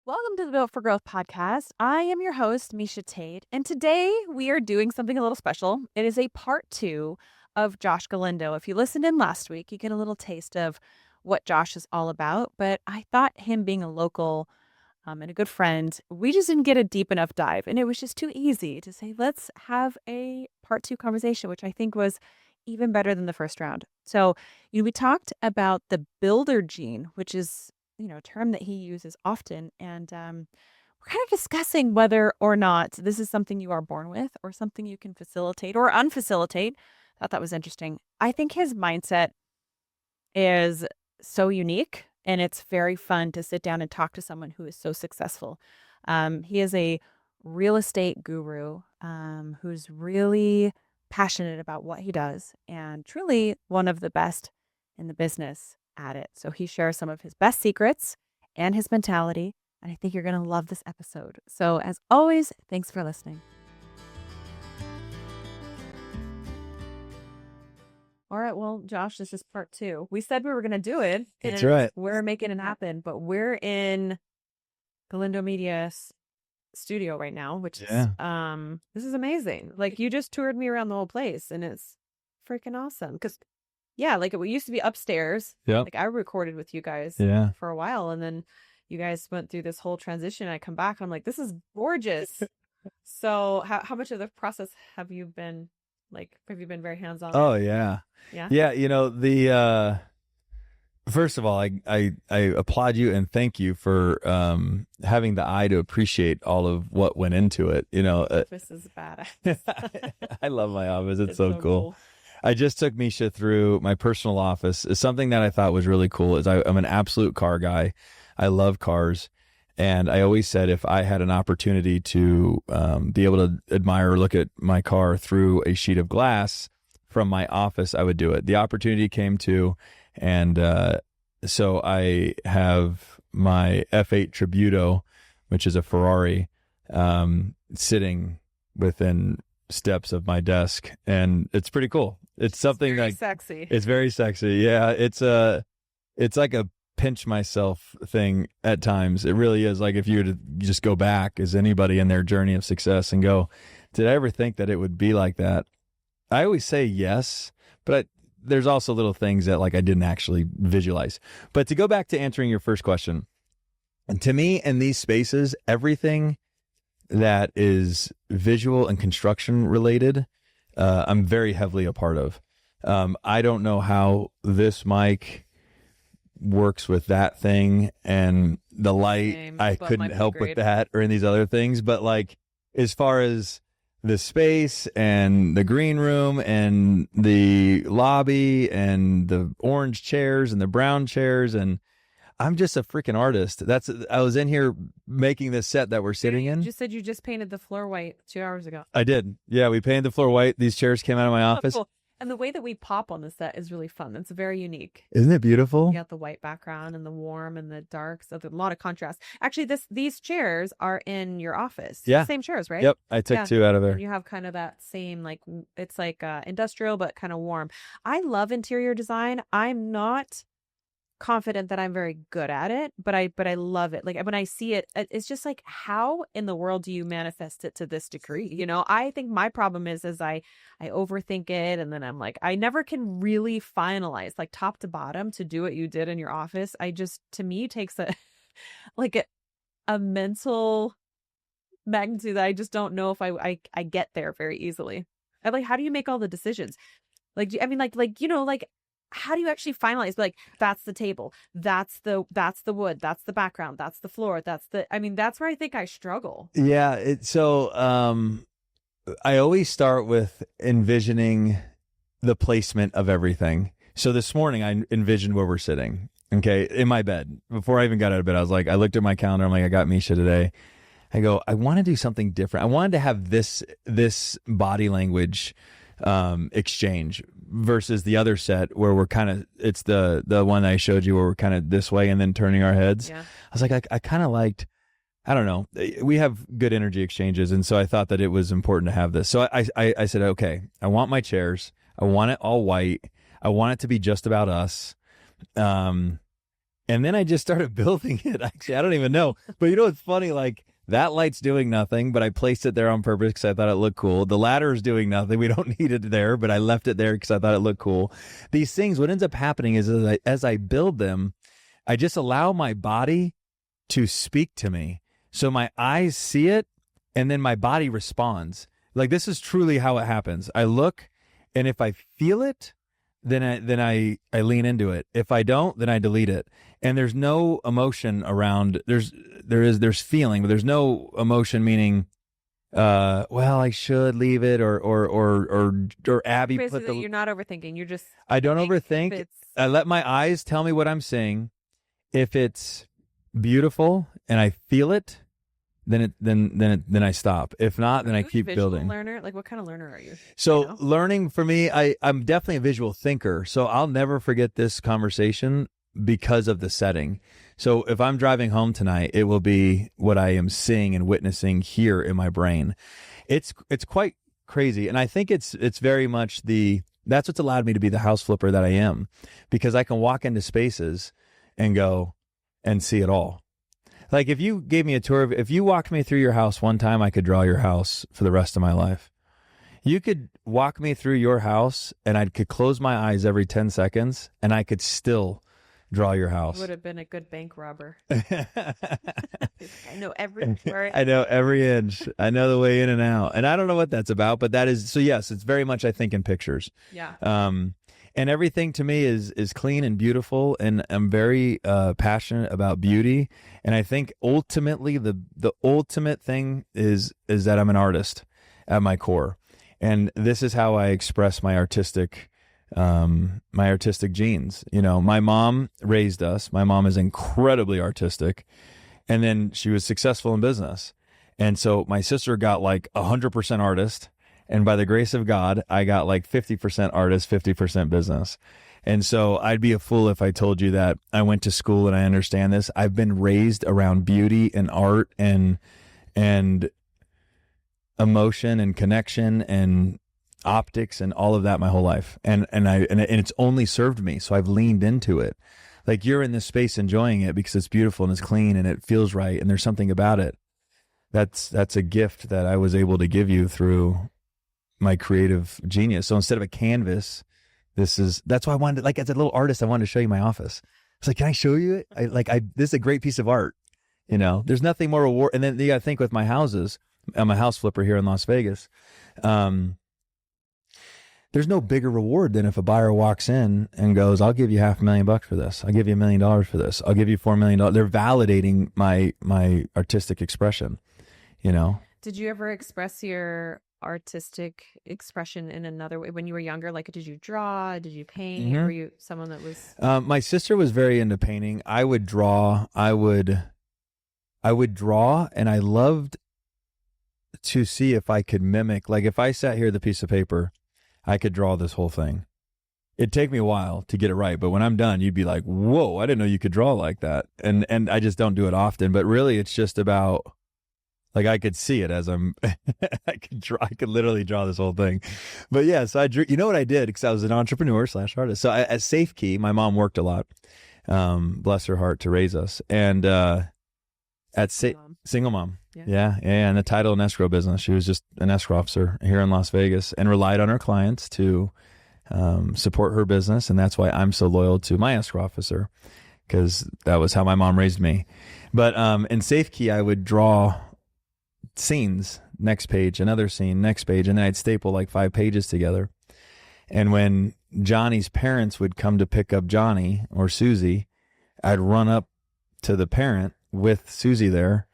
Welcome to the Built for Growth podcast. I am your host, Miesha Tate, and today we are doing something a little special. It is a part 2 of Josh Galindo. If you listened in last week, you get a little taste of what Josh is all about, but I thought him being a local and a good friend, we just didn't get a deep enough dive, and it was just too easy to say, let's have a part 2 conversation, which I think was even better than the first round. So, we talked about the builder gene, which is a term that he uses often. And we're kind of discussing whether or not this is something you are born with or something you can facilitate or unfacilitate. I thought that was interesting. I think his mindset is so unique, and it's very fun to sit down and talk to someone who is so successful. He is a real estate guru who's really passionate about what he does and truly one of the best in the business at it. So he shares some of his best secrets and his mentality, and I think you're going to love this episode. So as always, thanks for listening. All right, well, Josh, this is part 2. We said we were going to do it. That's right. We're making it happen, but we're in Galindo Media studio right now, which is this is amazing. Like, you just toured me around the whole place, and it's freaking awesome. Because like it used to be upstairs. Yeah. Like, I recorded with you guys for a while, and then you guys went through this whole transition. I come back and I'm like, this is gorgeous. So how much of the process have you been very hands-on? Oh yeah. Yeah. First of all, I applaud you and thank you for having the eye to appreciate all of what went into it. This is badass. I love my office. It's so cool. I just took Miesha through my personal office. It's something that I thought was really cool. I'm an absolute car guy. I love cars. And I always said if I had an opportunity to be able to admire or look at my car through a sheet of glass from my office, I would do it. The opportunity came to, and so I have my F8 Tributo, which is a Ferrari, sitting within steps of my desk, and it's pretty cool. It's something very like sexy. It's very sexy. Yeah, it's like a pinch myself thing at times. It really is. Like, if you were to just go back as anybody in their journey of success and go, did I ever think that it would be like that? I always say yes, but there's also little things that like I didn't actually visualize. But to go back to answering your first question, and to me in these spaces, everything that is visual and construction related, I'm very heavily a part of. I don't know how this mic works with that thing and the light. I couldn't help with that or in these other things. But like, as far as the space and the green room and the lobby and the orange chairs and the brown chairs, and I'm just a freaking artist. I was in here making this set that we're sitting in. You just said you just painted the floor white 2 hours ago. I did. Yeah, we painted the floor white. These chairs came out of my office. Cool. And the way that we pop on the set is really fun. It's very unique. Isn't it beautiful? You got the white background and the warm and the dark. So there's a lot of contrast. Actually, these chairs are in your office. Yeah. Same chairs, right? Yep. I took 2 out of there. And you have kind of that same, like, it's like industrial, but kind of warm. I love interior design. I'm not confident that I'm very good at it, but I love it. Like, when I see it, it's just like, how in the world do you manifest it to this degree? I think my problem is I overthink it, and then I'm like, I never can really finalize like top to bottom to do what you did in your office. To me, it takes a mental magnitude that I just don't know if I get there very easily. I'm like, how do you make all the decisions? Like, I mean, how do you actually finalize? Like, that's the table, that's the wood, that's the background, that's the floor, that's where I think I struggle. Yeah. I always start with envisioning the placement of everything. So this morning I envisioned where we're sitting, okay, in my bed. Before I even got out of bed, I looked at my calendar. I'm like, I got Miesha today. I go, I want to do something different. I wanted to have this body language exchange versus the other set where we're kind of, it's the one I showed you where we're kind of this way and then turning our heads. Yeah. I was like, I kind of liked, I don't know, we have good energy exchanges, and so I thought that it was important to have this. So I said, okay, I want my chairs, I want it all white, I want it to be just about us, And then I just started building it. Actually, I don't even know. But you know what's funny? Like that light's doing nothing, but I placed it there on purpose because I thought it looked cool. The ladder is doing nothing. We don't need it there, but I left it there because I thought it looked cool. These things, what ends up happening is as I build them, I just allow my body to speak to me. So my eyes see it and then my body responds. Like this is truly how it happens. I look, and if I feel it, then I lean into it. If I don't, then I delete it. And there's no emotion around. There's feeling, but there's no emotion. Meaning, well, I should leave it, or Abby Basically, put the. you're not overthinking. You're just. I don't like, overthink. It's I let my eyes tell me what I'm seeing. If it's beautiful and I feel it, then I stop. If not, then I keep building. Learner, like what kind of learner are you? So learning for me, I'm definitely a visual thinker. So I'll never forget this conversation because of the setting. So if I'm driving home tonight, it will be what I am seeing and witnessing here in my brain. It's quite crazy, and I think it's very much that's what's allowed me to be the house flipper that I am, because I can walk into spaces and go and see it all. Like if you gave me a tour if you walked me through your house one time, I could draw your house for the rest of my life. You could walk me through your house and I could close my eyes every 10 seconds and I could still draw your house. Would have been a good bank robber. I know every word. I know every inch. I know the way in and out. And I don't know what that's about, but that is, so yes, it's very much, I think, in pictures. Yeah. And everything to me is clean and beautiful, and I'm very passionate about beauty. And I think ultimately the ultimate thing is that I'm an artist at my core, and this is how I express my artistic genes. You know, my mom raised us. My mom is incredibly artistic, and then she was successful in business, and so my sister got like 100% artist. And by the grace of God, I got like 50% artist, 50% business. And so I'd be a fool if I told you that I went to school and I understand this. I've been raised around beauty and art and emotion and connection and optics and all of that my whole life. And it's only served me. So I've leaned into it. Like you're in this space enjoying it because it's beautiful and it's clean and it feels right and there's something about it. That's a gift that I was able to give you through my creative genius. So instead of a canvas, that's why I wanted, like, as a little artist, I wanted to show you my office. It's like, can I show you it? This is a great piece of art. You know, there's nothing more reward. And then you got to think with my houses, I'm a house flipper here in Las Vegas. There's no bigger reward than if a buyer walks in and goes, I'll give you $500,000 for this. I'll give you $1 million for this. I'll give you $4 million. They're validating my artistic expression, you know? Did you ever express your artistic expression in another way when you were younger? Like, did you draw? Did you paint? Mm-hmm. Were you someone that was? My sister was very into painting. I would draw. I would draw, and I loved to see if I could mimic. Like, if I sat here with a piece of paper, I could draw this whole thing. It'd take me a while to get it right, but when I'm done, you'd be like, "Whoa, I didn't know you could draw like that." And I just don't do it often. But really, it's just about. Like I could see it as I'm, I could literally draw this whole thing. But yeah, so I drew, you know what I did? Because I was an entrepreneur / artist. So at Safe Key, my mom worked a lot, bless her heart, to raise us. And single mom. Yeah. In the title and escrow business. She was just an escrow officer here in Las Vegas and relied on her clients to support her business. And that's why I'm so loyal to my escrow officer, because that was how my mom raised me. But in Safe Key, I would draw scenes, next page, another scene, next page, and then I'd staple like 5 pages together. And when Johnny's parents would come to pick up Johnny or Susie, I'd run up to the parent with Susie there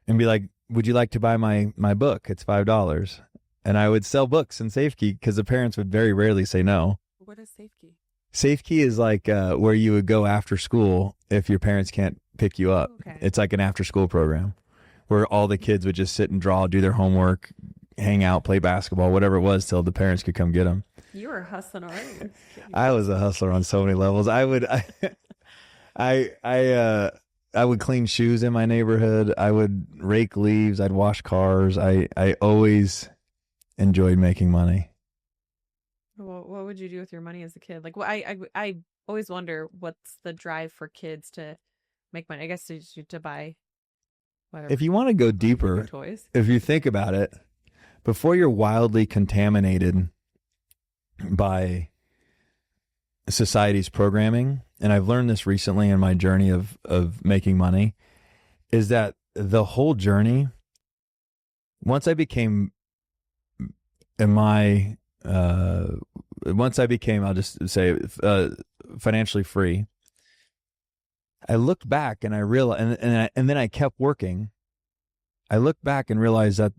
and be like, would you like to buy my book? It's $5. And I would sell books in Safe Key because the parents would very rarely say no. What is Safe Key? Safe Key is like where you would go after school if your parents can't pick you up. Okay. It's like an after school program where all the kids would just sit and draw, do their homework, hang out, play basketball, whatever it was, till the parents could come get them. You were hustling already. I was a hustler on so many levels. I would clean shoes in my neighborhood. I would rake leaves. I'd wash cars. I always enjoyed making money. Well, what would you do with your money as a kid? Like, well, I always wonder what's the drive for kids to make money? I guess to buy whatever. If you want to go deeper, toys. if you think about it, before you're wildly contaminated by society's programming, and I've learned this recently in my journey of making money, is that the whole journey, once I became, I'll just say, financially free, I looked back and I realized, and then I kept working. I looked back and realized that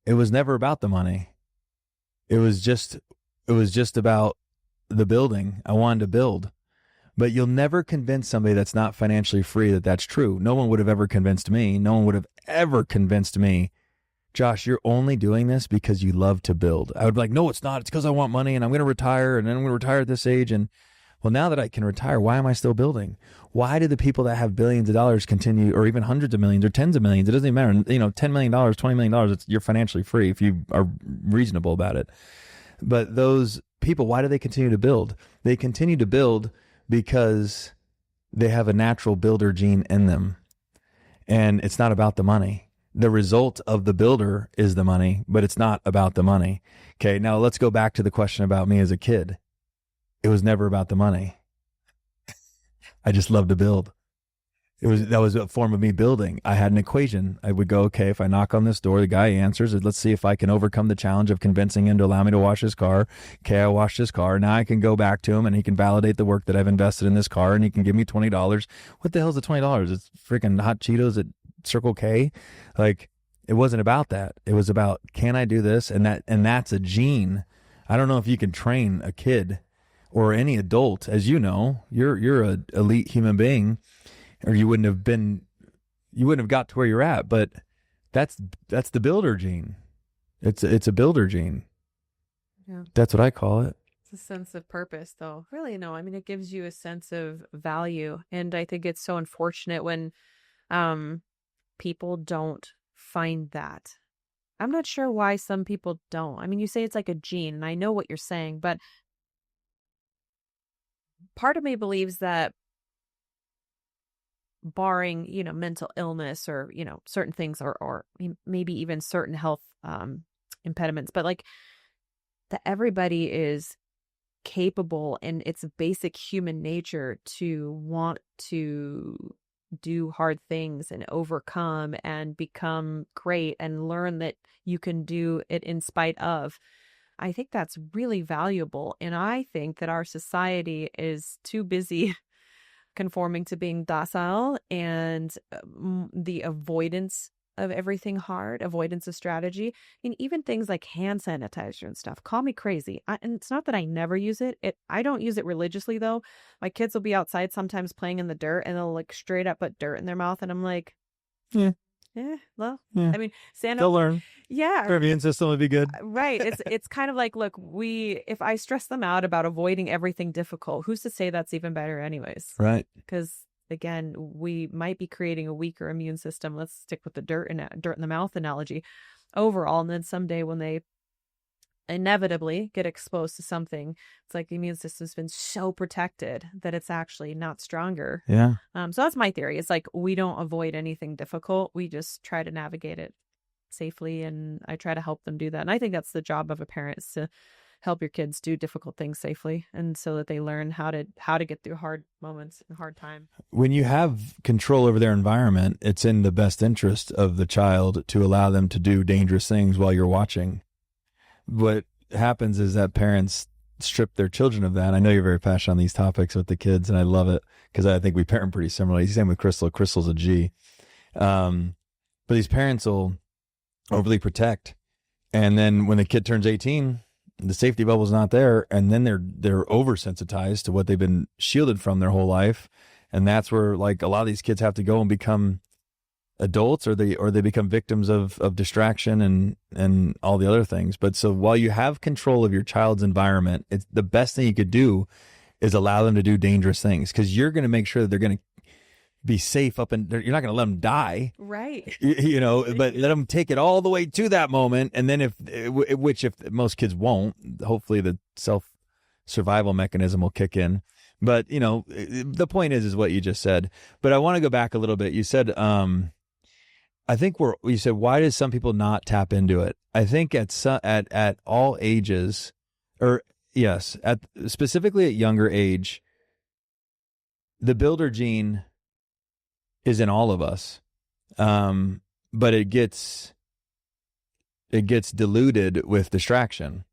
it was never about the money. It was just about the building. I wanted to build. But you'll never convince somebody that's not financially free that that's true. No one would have ever convinced me. No one would have ever convinced me, Josh, you're only doing this because you love to build. I would be like, no, it's not. It's because I want money and I'm going to retire and then I'm going to retire at this age. And well, now that I can retire, why am I still building? Why do the people that have billions of dollars continue, or even hundreds of millions or tens of millions? It doesn't even matter. $10 million, $20 million, you're financially free if you are reasonable about it. But those people, why do they continue to build? They continue to build because they have a natural builder gene in them. And it's not about the money. The result of the builder is the money, but it's not about the money. Okay, now let's go back to the question about me as a kid. It was never about the money. I just loved to build. That was a form of me building. I had an equation. I would go, okay, if I knock on this door, the guy answers it. Let's see if I can overcome the challenge of convincing him to allow me to wash his car. Okay, I washed his car. Now I can go back to him and he can validate the work that I've invested in this car and he can give me $20. What the hell is the $20? It's freaking hot Cheetos at Circle K. Like, it wasn't about that. It was about, can I do this? And that's a gene. I don't know if you can train a kid or any adult. As you know, you're an elite human being, or you wouldn't have got to where you're at. But that's the builder gene. It's a builder gene. Yeah. That's what I call it. It's a sense of purpose, though. Really, no. I mean, it gives you a sense of value. And I think it's so unfortunate when people don't find that. I'm not sure why some people don't. I mean, you say it's like a gene, and I know what you're saying, but part of me believes that barring, mental illness or, certain things or maybe even certain health impediments, but like that everybody is capable, and it's basic human nature to want to do hard things and overcome and become great and learn that you can do it in spite of. I think that's really valuable. And I think that our society is too busy conforming to being docile and the avoidance of everything hard, avoidance of strategy, and even things like hand sanitizer and stuff. Call me crazy. And it's not that I never use it. I don't use it religiously, though. My kids will be outside sometimes playing in the dirt, and they'll like straight up put dirt in their mouth. And I'm like, yeah. Well, yeah. I mean, Santa. They'll learn. Yeah. Their immune system would be good. Right. It's kind of like, look, if I stress them out about avoiding everything difficult, who's to say that's even better anyways? Right. Because again, we might be creating a weaker immune system. Let's stick with the dirt in the mouth analogy overall. And then someday when they inevitably get exposed to something, it's like the immune system's been so protected that it's actually not stronger. Yeah. So that's my theory. It's like we don't avoid anything difficult. We just try to navigate it safely. And I try to help them do that. And I think that's the job of a parent, is to help your kids do difficult things safely, and so that they learn how to get through hard moments and hard time. When you have control over their environment, it's in the best interest of the child to allow them to do dangerous things while you're watching. What happens is that parents strip their children of that. I know you're very passionate on these topics with the kids, and I love it because I think we parent pretty similarly. Same with Crystal. Crystal's a G. But these parents will overly protect, and then when the kid turns 18, the safety bubble's not there, and then they're oversensitized to what they've been shielded from their whole life, and that's where like a lot of these kids have to go and become adults, or they become victims of distraction and all the other things. But so while you have control of your child's environment, it's the best thing you could do is allow them to do dangerous things, because you're going to make sure that they're going to be safe you're not going to let them die, right? But let them take it all the way to that moment, and then if most kids won't, hopefully the self survival mechanism will kick in. But, the point is what you just said. But I want to go back a little bit. You said, I think you said, why does some people not tap into it? I think at all ages, or yes, specifically at younger age, the builder gene is in all of us. But it gets diluted with distraction.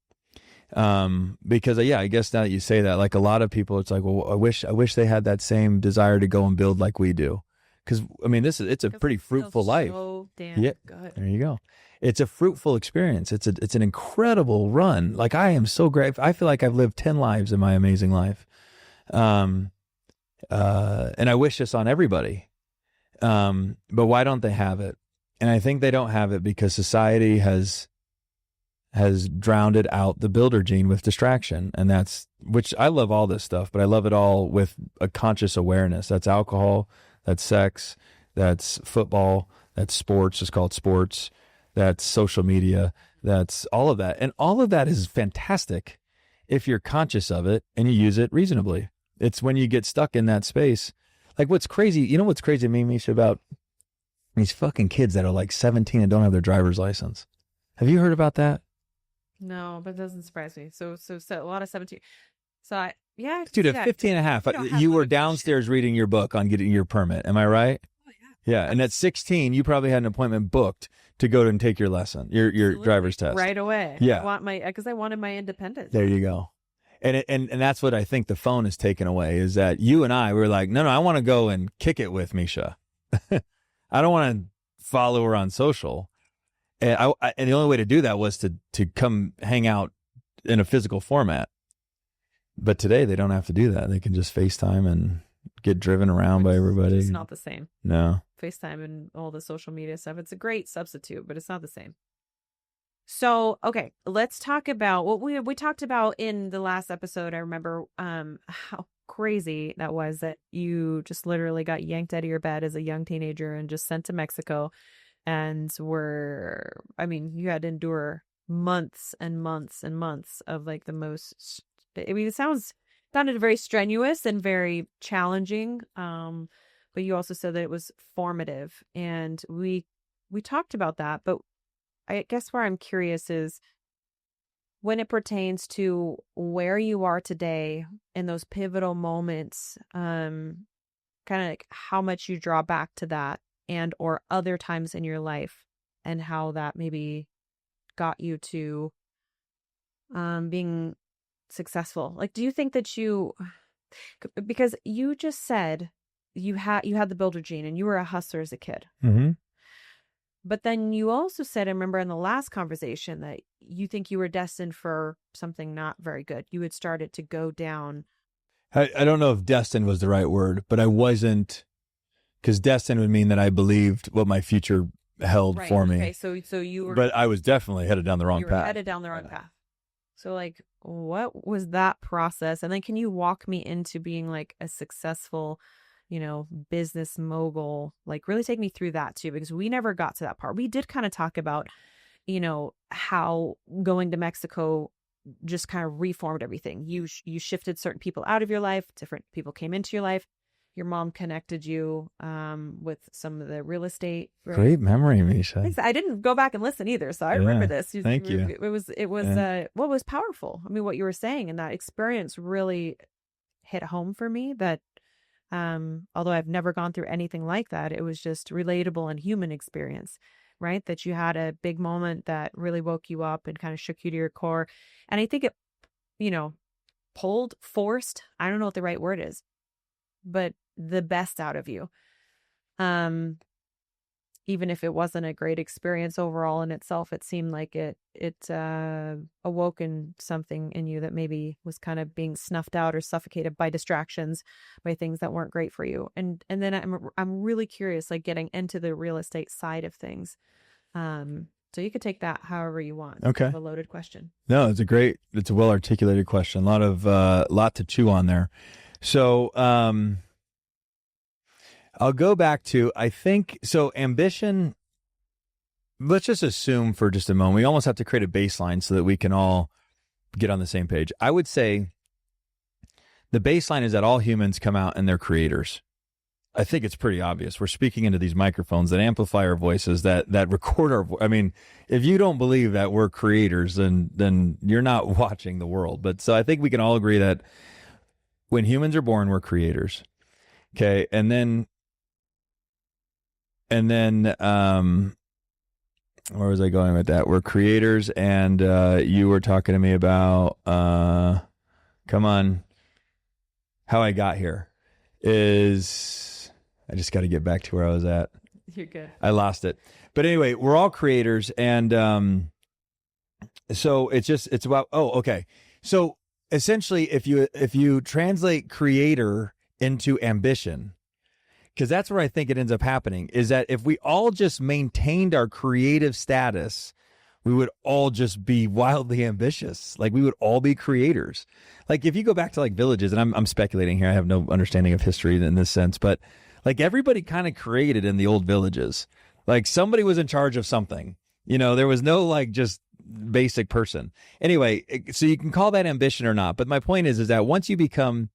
Because I guess now that you say that, like a lot of people, it's like, well, I wish they had that same desire to go and build like we do. Because it's a pretty fruitful life. So damn good. There you go. It's a fruitful experience. It's an incredible run. Like I am so great. I feel like I've lived 10 lives in my amazing life. And I wish this on everybody. But why don't they have it? And I think they don't have it because society has drowned out the builder gene with distraction. And which I love all this stuff, but I love it all with a conscious awareness. That's alcohol, that's sex, that's football, that's sports, just called sports, that's social media, that's all of that. And all of that is fantastic if you're conscious of it and you use it reasonably. It's when you get stuck in that space. Like what's crazy to me, Miesha, about these fucking kids that are like 17 and don't have their driver's license. Have you heard about that? No, but it doesn't surprise me. So a lot of 17. So Dude, at 15 and a half, you were downstairs reading your book on getting your permit. Am I right? Oh, yeah. Yeah. And at 16, you probably had an appointment booked to go and take your lesson, your driver's test. Right away. Yeah. Because I wanted my independence. There you go. And that's what I think the phone has taken away is that you and I were like, no, I want to go and kick it with Miesha. I don't want to follow her on social. And and the only way to do that was to come hang out in a physical format. But today they don't have to do that. They can just FaceTime and get driven around by everybody. It's not the same. No. FaceTime and all the social media stuff. It's a great substitute, but it's not the same. So, okay, let's talk about what we talked about in the last episode. I remember how crazy that was that you just literally got yanked out of your bed as a young teenager and just sent to Mexico. And you had to endure months and months and months of like the most, it sounded very strenuous and very challenging. But you also said that it was formative, and we talked about that. But I guess where I'm curious is when it pertains to where you are today in those pivotal moments, kind of like how much you draw back to that and or other times in your life and how that maybe got you to being successful. Like, do you think that because you just said you had the builder gene and you were a hustler as a kid. Mm-hmm. But then you also said, I remember in the last conversation, that you think you were destined for something not very good. You had started to go down. I don't know if destined was the right word, but I wasn't, because destined would mean that I believed what my future held for me. Okay, so you were. But I was definitely headed down the wrong path. Headed down the wrong path. So like, what was that process? And then can you walk me into being like a successful, business mogul? Like really take me through that too, because we never got to that part. We did kind of talk about, how going to Mexico just kind of reformed everything. You shifted certain people out of your life, different people came into your life. Your mom connected you with some of the real estate. Right? Great memory, Miesha. I didn't go back and listen either, so I remember this. Thank you. It was what was powerful. I mean, what you were saying and that experience really hit home for me. That although I've never gone through anything like that, it was just relatable and human experience, right? That you had a big moment that really woke you up and kind of shook you to your core. And I think it, forced, I don't know what the right word is, but the best out of you. Even if it wasn't a great experience overall in itself, it seemed like it awoken something in you that maybe was kind of being snuffed out or suffocated by distractions, by things that weren't great for you. And then I'm really curious, like getting into the real estate side of things. So you could take that however you want. Okay. It's a loaded question. No, it's a well articulated question. A lot to chew on there. So, I'll go back to, I think, so ambition, let's just assume for just a moment, we almost have to create a baseline so that we can all get on the same page. I would say the baseline is that all humans come out and they're creators. I think it's pretty obvious. We're speaking into these microphones that amplify our voices, that record our voice. I mean, if you don't believe that we're creators, then you're not watching the world. But so I think we can all agree that when humans are born, we're creators. Okay, and then where was I going with that? We're creators, and you were talking to me about come on, how I got here is. I just got to get back to where I was at. You're good. I lost it. But anyway, we're all creators. And so it's about, okay. So essentially, if you translate creator into ambition, because that's where I think it ends up happening, is that if we all just maintained our creative status, we would all just be wildly ambitious. Like we would all be creators. Like if you go back to like villages, and I'm speculating here, I have no understanding of history in this sense, but like everybody kind of created in the old villages. Like somebody was in charge of something. There was no like just basic person. Anyway, so you can call that ambition or not. But my point is that once you become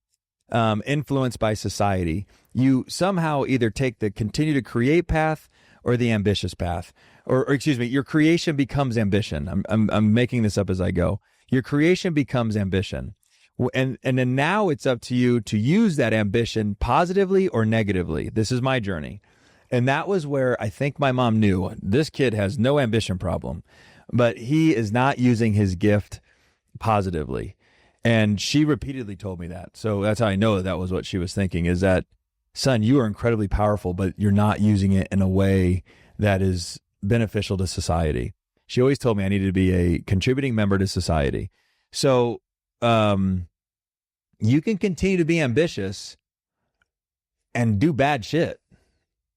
influenced by society, you somehow either take the continue to create path or the ambitious path. Or excuse me, your creation becomes ambition. I'm making this up as I go. Your creation becomes ambition. And then now it's up to you to use that ambition positively or negatively. This is my journey. And that was where I think my mom knew this kid has no ambition problem, but he is not using his gift positively. And she repeatedly told me that. So that's how I know that was what she was thinking, is that, son, you are incredibly powerful, but you're not using it in a way that is beneficial to society. She always told me I needed to be a contributing member to society. So, you can continue to be ambitious and do bad shit.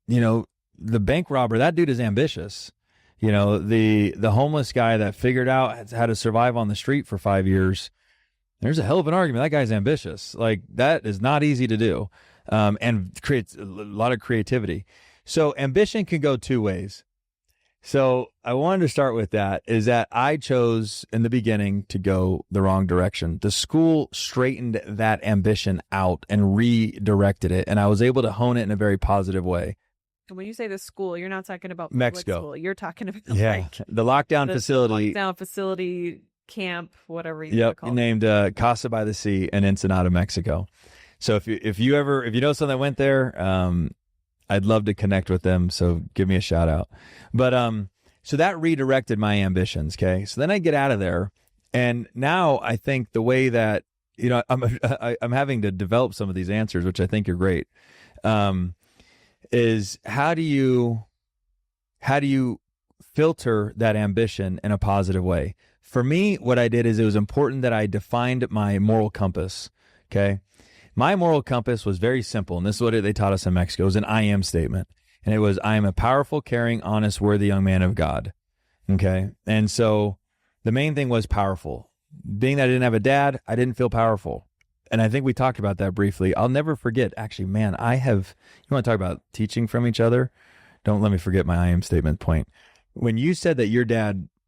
The bank robber, that dude is ambitious. The homeless guy that figured out how to survive on the street for 5 years, there's a hell of an argument. That guy's ambitious. Like that is not easy to do. And creates a lot of creativity. So ambition can go two ways. So I wanted to start with that, is that I chose in the beginning to go the wrong direction. The school straightened that ambition out and redirected it, and I was able to hone it in a very positive way. And when you say the school, you're not talking about Mexico. School. You're talking about The lockdown facility. Lockdown facility, camp, whatever you want to call it. Named Casa by the Sea in Ensenada, Mexico. So if you know someone that went there, I'd love to connect with them, so give me a shout out. But so that redirected my ambitions, okay? So then I get out of there, and now I think the way that, I'm having to develop some of these answers, which I think are great, is how do you filter that ambition in a positive way? For me, what I did is it was important that I defined my moral compass, okay? My moral compass was very simple, and this is what they taught us in Mexico. It was an I am statement, and it was, I am a powerful, caring, honest, worthy young man of God, okay? And so the main thing was powerful. Being that I didn't have a dad, I didn't feel powerful, and I think we talked about that briefly. I'll never forget, actually, man, you want to talk about teaching from each other? Don't let me forget my I am statement point. When you said that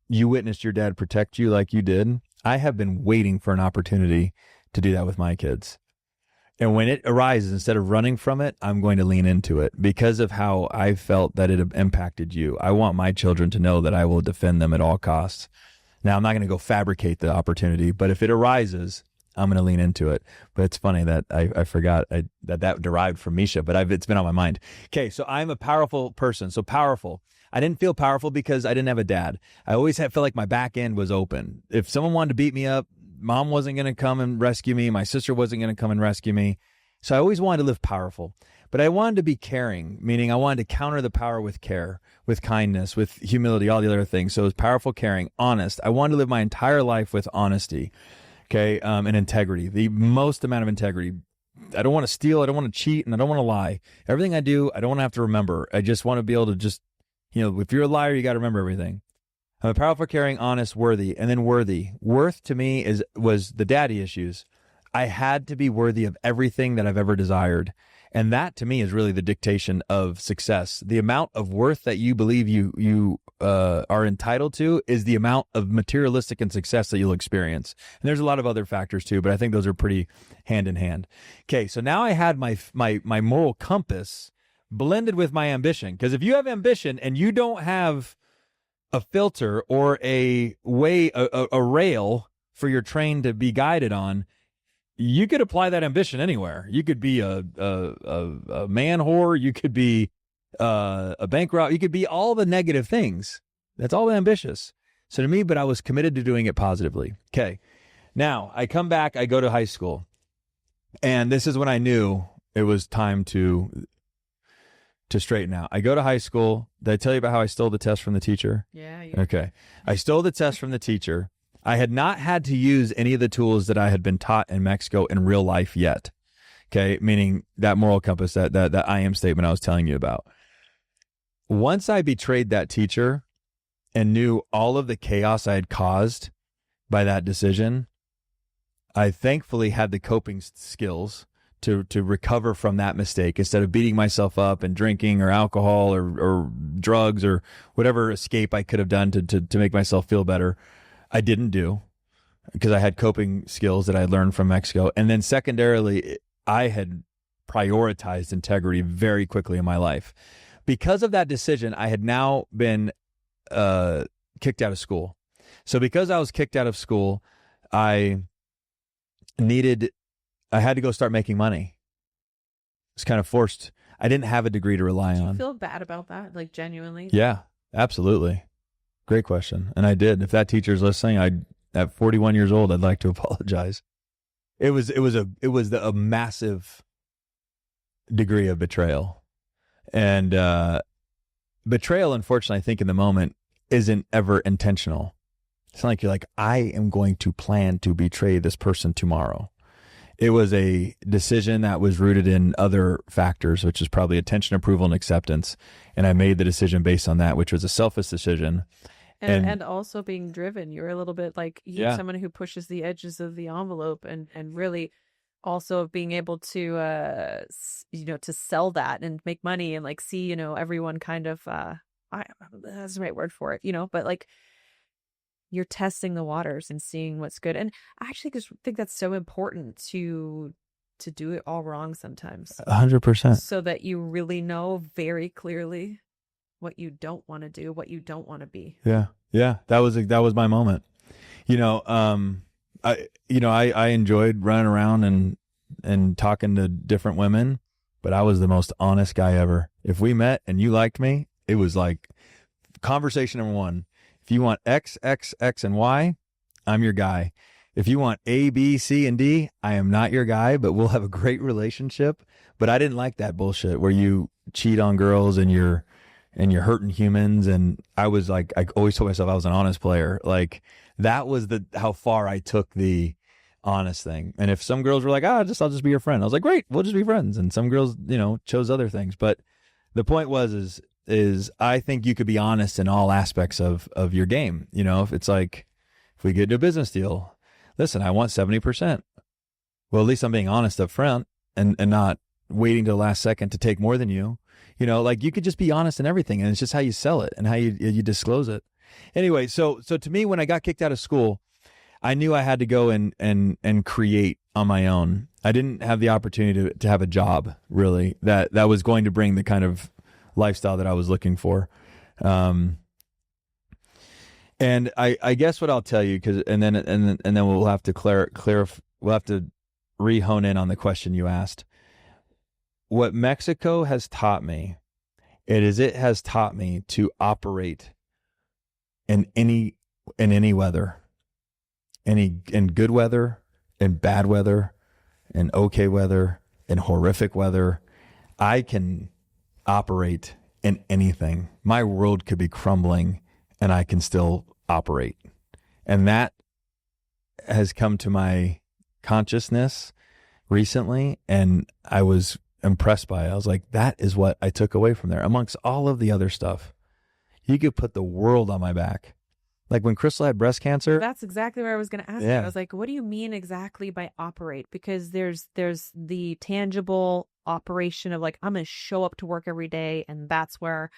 you witnessed your dad protect you like you did, I have been waiting for an opportunity to do that with my kids. And when it arises, instead of running from it, I'm going to lean into it because of how I felt that it impacted you. I want my children to know that I will defend them at all costs. Now, I'm not going to go fabricate the opportunity, but if it arises, I'm going to lean into it. But it's funny that I forgot that derived from Miesha, but it's been on my mind. Okay, so I'm a powerful person. So powerful. I didn't feel powerful because I didn't have a dad. I always felt like my back end was open. If someone wanted to beat me up, mom wasn't going to come and rescue me. My sister wasn't going to come and rescue me. So I always wanted to live powerful. But I wanted to be caring, meaning I wanted to counter the power with care, with kindness, with humility, all the other things. So it was powerful, caring, honest. I wanted to live my entire life with honesty, okay, and integrity, the most amount of integrity. I don't want to steal. I don't want to cheat, and I don't want to lie. Everything I do, I don't want to have to remember. I just want to be able to just, if you're a liar, you got to remember everything. I'm a powerful, caring, honest, worthy, and then worthy. Worth to me was the daddy issues. I had to be worthy of everything that I've ever desired. And that to me is really the dictation of success. The amount of worth that you believe you are entitled to is the amount of materialistic and success that you'll experience. And there's a lot of other factors too, but I think those are pretty hand in hand. Okay, so now I had my moral compass blended with my ambition. Because if you have ambition and you don't have a filter or a rail for your train to be guided on, you could apply that ambition anywhere. You could be a man whore. You could be a bank robber. You could be all the negative things. That's all ambitious. So to me, but I was committed to doing it positively. Okay. Now I come back, I go to high school, and this is when I knew it was time to straighten out. I go to high school. Did I tell you about how I stole the test from the teacher? Yeah. Okay. I stole the test from the teacher. I had not had to use any of the tools that I had been taught in Mexico in real life yet. Okay. Meaning that moral compass, that I am statement I was telling you about. Once I betrayed that teacher and knew all of the chaos I had caused by that decision, I thankfully had the coping skills to recover from that mistake instead of beating myself up and drinking or alcohol or drugs or whatever escape I could have done to make myself feel better. I didn't do, because I had coping skills that I learned from Mexico. And then secondarily, I had prioritized integrity very quickly in my life. Because of that decision, I had now been kicked out of school. So because I was kicked out of school, I had to go start making money. It's kind of forced. I didn't have a degree to rely on. Do you feel bad about that? Like, genuinely? Yeah, absolutely. Great question. And I did. If that teacher's listening, at 41 years old, I'd like to apologize. It was a massive degree of betrayal. And betrayal, unfortunately, I think in the moment isn't ever intentional. It's not like you're like, I am going to plan to betray this person tomorrow. It was a decision that was rooted in other factors, which is probably attention, approval, and acceptance. And I made the decision based on that, which was a selfish decision. And also being driven. You're a little bit like someone who pushes the edges of the envelope and really also being able to, to sell that and make money and like see, everyone kind of, that's the right word for it, but like, you're testing the waters and seeing what's good. And I actually just think that's so important to do it all wrong sometimes. 100%. So that you really know very clearly what you don't want to do, what you don't want to be. Yeah. Yeah. That was my moment. I enjoyed running around and talking to different women, but I was the most honest guy ever. If we met and you liked me, it was like conversation number one. If you want X, X, X, and Y, I'm your guy. If you want A, B, C, and D, I am not your guy, but we'll have a great relationship. But I didn't like that bullshit where you cheat on girls and you're hurting humans. And I was like, I always told myself I was an honest player. Like that was how far I took the honest thing. And if some girls were like, I'll just be your friend, I was like, great, we'll just be friends. And some girls, chose other things. But the point was I think you could be honest in all aspects of your game. If it's like, if we get into a business deal, listen, I want 70%. Well, at least I'm being honest up front and not waiting to the last second to take more than you. Like you could just be honest in everything, and it's just how you sell it and how you disclose it. Anyway, so to me, when I got kicked out of school, I knew I had to go and create on my own. I didn't have the opportunity to have a job really that was going to bring the kind of lifestyle that I was looking for. And I guess what I'll tell you, and then we'll have to we'll have to re-hone in on the question you asked. What Mexico has taught me, it has taught me to operate in any weather, in good weather, in bad weather, in okay weather, in horrific weather. I can operate in anything. My world could be crumbling and I can still operate. And that has come to my consciousness recently, and I was impressed by it. I was like, that is what I took away from there. Amongst all of the other stuff, you could put the world on my back. Like when Crystal had breast cancer. That's exactly where I was going to ask you. I was like, what do you mean exactly by operate? Because there's the tangible operation of like, I'm going to show up to work every day. And that's where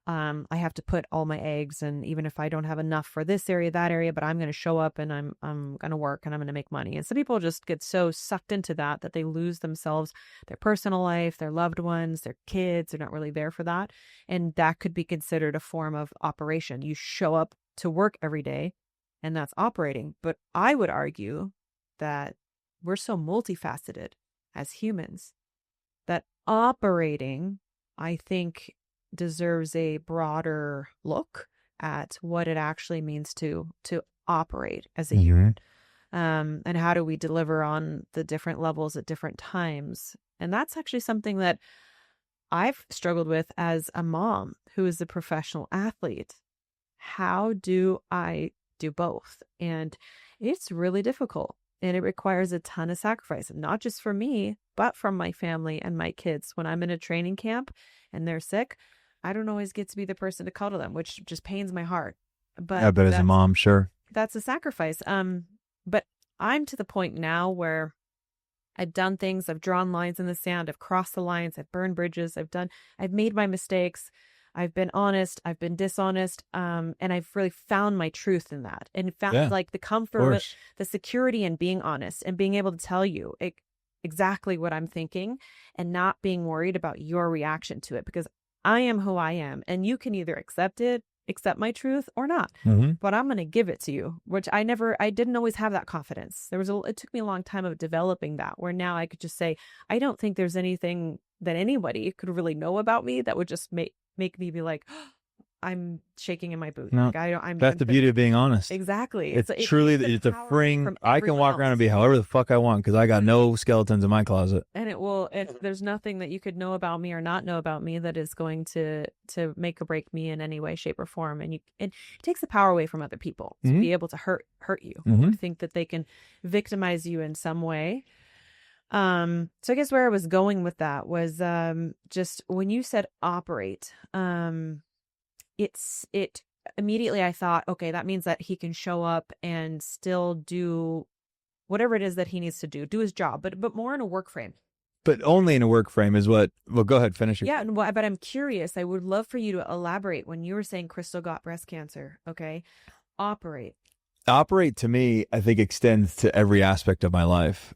I have to put all my eggs. And even if I don't have enough for this area, that area, but I'm going to show up and I'm going to work and I'm going to make money. And some people just get so sucked into that they lose themselves, their personal life, their loved ones, their kids. They're not really there for that. And that could be considered a form of operation. You show up to work every day and that's operating. But I would argue that we're so multifaceted as humans that operating, I think, deserves a broader look at what it actually means to operate as a human. And how do we deliver on the different levels at different times? And that's actually something that I've struggled with as a mom who is a professional athlete. How do I do both? And it's really difficult. And it requires a ton of sacrifice, not just for me, but from my family and my kids. When I'm in a training camp and they're sick, I don't always get to be the person to cuddle them, which just pains my heart. But yeah, but as a mom, sure. That's a sacrifice. But I'm to the point now where I've done things, I've drawn lines in the sand, I've crossed the lines, I've burned bridges, I've made my mistakes, I've been honest, I've been dishonest, and I've really found my truth in that, and found like the comfort, with the security in being honest and being able to tell you exactly what I'm thinking and not being worried about your reaction to it, because I am who I am, and you can either accept my truth or not, but I'm going to give it to you, which I didn't always have that confidence. It took me a long time of developing that, where now I could just say, I don't think there's anything that anybody could really know about me that would just make me be like, oh, I'm shaking in my boots. No, like that's the beauty of being honest. Exactly. It's truly, it's a freeing, I can walk around and be however the fuck I want because I got no skeletons in my closet. And there's nothing that you could know about me or not know about me that is going to make or break me in any way, shape, or form. And it takes the power away from other people to be able to hurt you, or think that they can victimize you in some way. So I guess where I was going with that was just when you said operate, it immediately I thought, okay, that means that he can show up and still do whatever it is that he needs to do his job, but more in a work frame. But only in a work frame is what, well, go ahead, finish it. Yeah, but I'm curious. I would love for you to elaborate when you were saying Crystal got breast cancer, okay? Operate. Operate to me, I think, extends to every aspect of my life.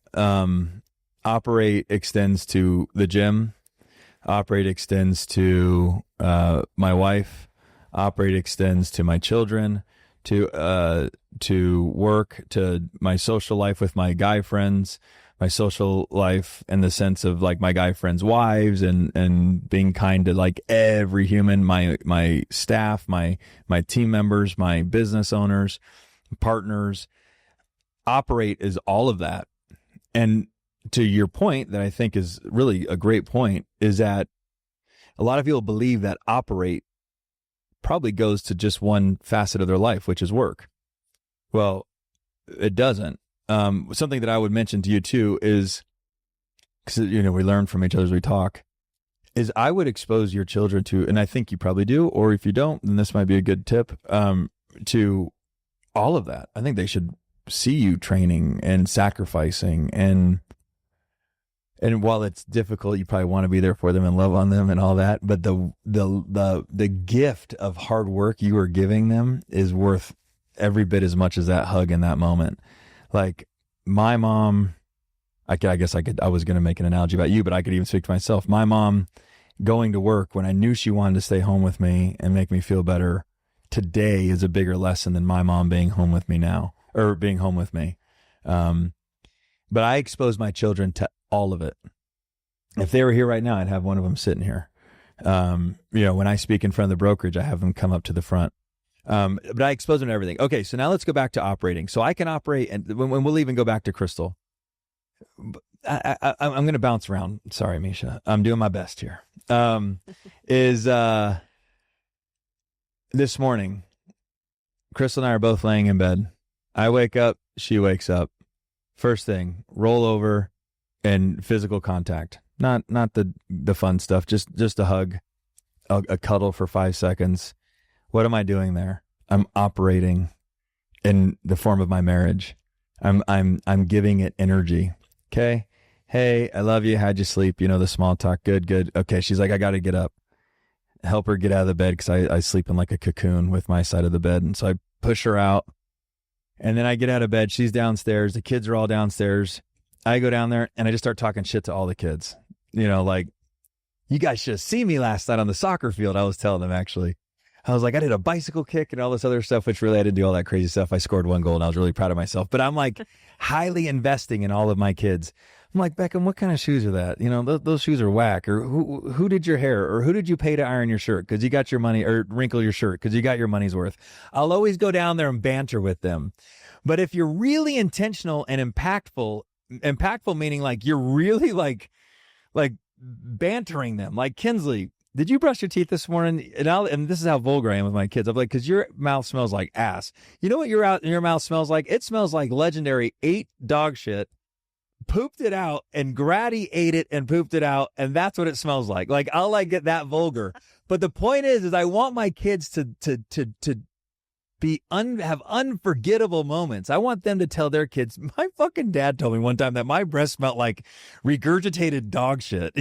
Operate extends to the gym. Operate extends to my wife. Operate extends to my children, to work, to my social life with my guy friends, my social life in the sense of like my guy friends' wives, and being kind to like every human, my staff, my team members, my business owners, partners. Operate is all of that. And to your point that I think is really a great point is that a lot of people believe that operate probably goes to just one facet of their life, which is work. Well, it doesn't. Something that I would mention to you too is, because we learn from each other as we talk, is I would expose your children to, and I think you probably do, or if you don't, then this might be a good tip, to all of that. I think they should see you training and sacrificing, and while it's difficult, you probably want to be there for them and love on them and all that. But the gift of hard work you are giving them is worth every bit as much as that hug in that moment. Like my mom, I was going to make an analogy about you, but I could even speak to myself. My mom going to work when I knew she wanted to stay home with me and make me feel better today is a bigger lesson than my mom being home with me now, or being home with me. But I expose my children to all of it. If they were here right now, I'd have one of them sitting here. When I speak in front of the brokerage, I have them come up to the front. But I expose them to everything. Okay, so now let's go back to operating. So I can operate, and when we'll even go back to Crystal. I'm going to bounce around. Sorry, Miesha. I'm doing my best here. This morning, Crystal and I are both laying in bed. I wake up, she wakes up. First thing, roll over and physical contact. Not the fun stuff, just a hug, a cuddle for 5 seconds. What am I doing there? I'm operating in the form of my marriage. I'm giving it energy. Okay? Hey, I love you. How'd you sleep? The small talk. Good, good. Okay. She's like, I got to get up. Help her get out of the bed because I sleep in like a cocoon with my side of the bed. And so I push her out. And then I get out of bed. She's downstairs. The kids are all downstairs. I go down there and I just start talking shit to all the kids. Like, you guys should have seen me last night on the soccer field. I was telling them, actually. I was like, I did a bicycle kick and all this other stuff, which really I didn't do all that crazy stuff. I scored 1 goal and I was really proud of myself. But I'm like highly investing in all of my kids. I'm like, Beckham, what kind of shoes are that? Those shoes are whack. Or who did your hair? Or who did you pay to iron your shirt? Because you got your money, or wrinkle your shirt because you got your money's worth. I'll always go down there and banter with them. But if you're really intentional and impactful meaning like you're really like bantering them, like, Kinsley, did you brush your teeth this morning? And this is how vulgar I am with my kids. I'm like, because your mouth smells like ass. You know what your mouth smells like? It smells like legendary 8 dog shit. Pooped it out, and Grady ate it and pooped it out, and that's what it smells like. Like, I'll get that vulgar. But the point is I want my kids to have unforgettable moments. I want them to tell their kids, my fucking dad told me one time that my breath smelled like regurgitated dog shit,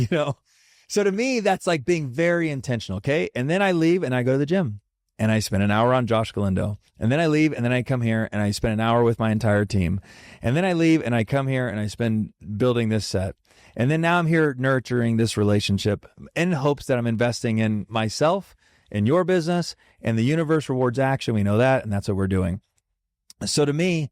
So to me, that's like being very intentional, okay? And then I leave and I go to the gym and I spend an hour on Josh Galindo. And then I leave and then I come here and I spend an hour with my entire team. And then I leave and I come here and I spend building this set. And then now I'm here nurturing this relationship in hopes that I'm investing in myself, in your business, and the universe rewards action. We know that, and that's what we're doing. So to me,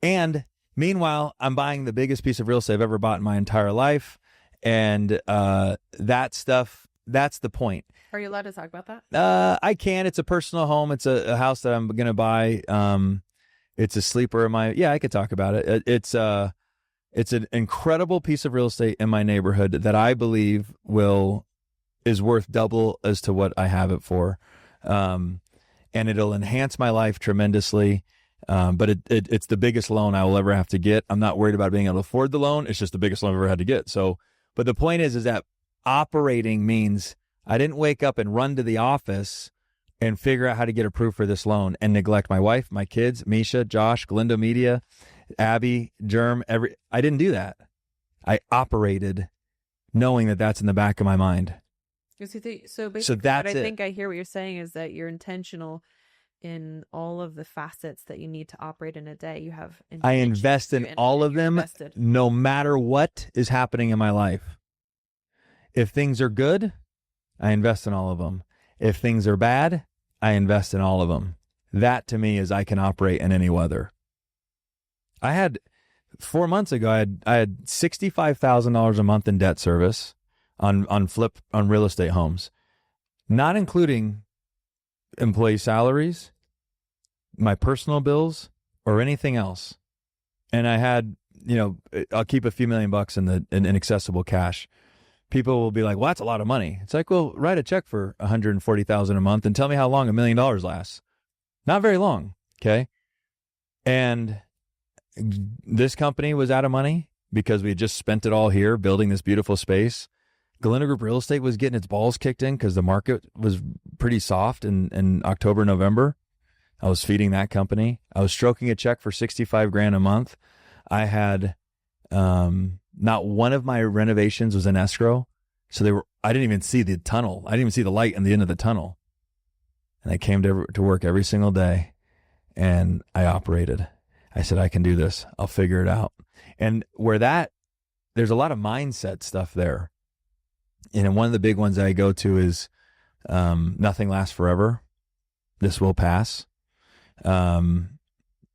and meanwhile, I'm buying the biggest piece of real estate I've ever bought in my entire life. And that stuff, that's the point. Are you allowed to talk about that? I can. It's a personal home. It's a house that I'm going to buy. It's a sleeper in I could talk about it. It's an incredible piece of real estate in my neighborhood that I believe is worth double as to what I have it for. And it'll enhance my life tremendously. But it's the biggest loan I will ever have to get. I'm not worried about being able to afford the loan. It's just the biggest loan I've ever had to get. So, but the point is that operating means I didn't wake up and run to the office and figure out how to get approved for this loan and neglect my wife, my kids, Miesha, Josh, Galindo Media, Abby, Germ, I didn't do that. I operated knowing that that's in the back of my mind. So basically, that's what I think I hear what you're saying is that you're intentional in all of the facets that you need to operate in a day. You have I invest in all of them, no matter what is happening in my life. If things are good, I invest in all of them. If things are bad, I invest in all of them. That to me is I can operate in any weather. I had 4 months ago, I had $65,000 a month in debt service on real estate homes, not including employee salaries, my personal bills, or anything else. And I had, I'll keep a few $1,000,000 in accessible cash. People will be like, well, that's a lot of money. It's like, well, write a check for $140,000 a month and tell me how long $1 million lasts. Not very long. Okay. And this company was out of money because we had just spent it all here building this beautiful space. Galindo Group Real Estate was getting its balls kicked in because the market was pretty soft in October, November. I was feeding that company. I was stroking a check for $65,000 a month. I had, not one of my renovations was in escrow. So I didn't even see the tunnel. I didn't even see the light in the end of the tunnel. And I came to work every single day and I operated. I said, I can do this. I'll figure it out. And there's a lot of mindset stuff there. And one of the big ones that I go to is, nothing lasts forever. This will pass. And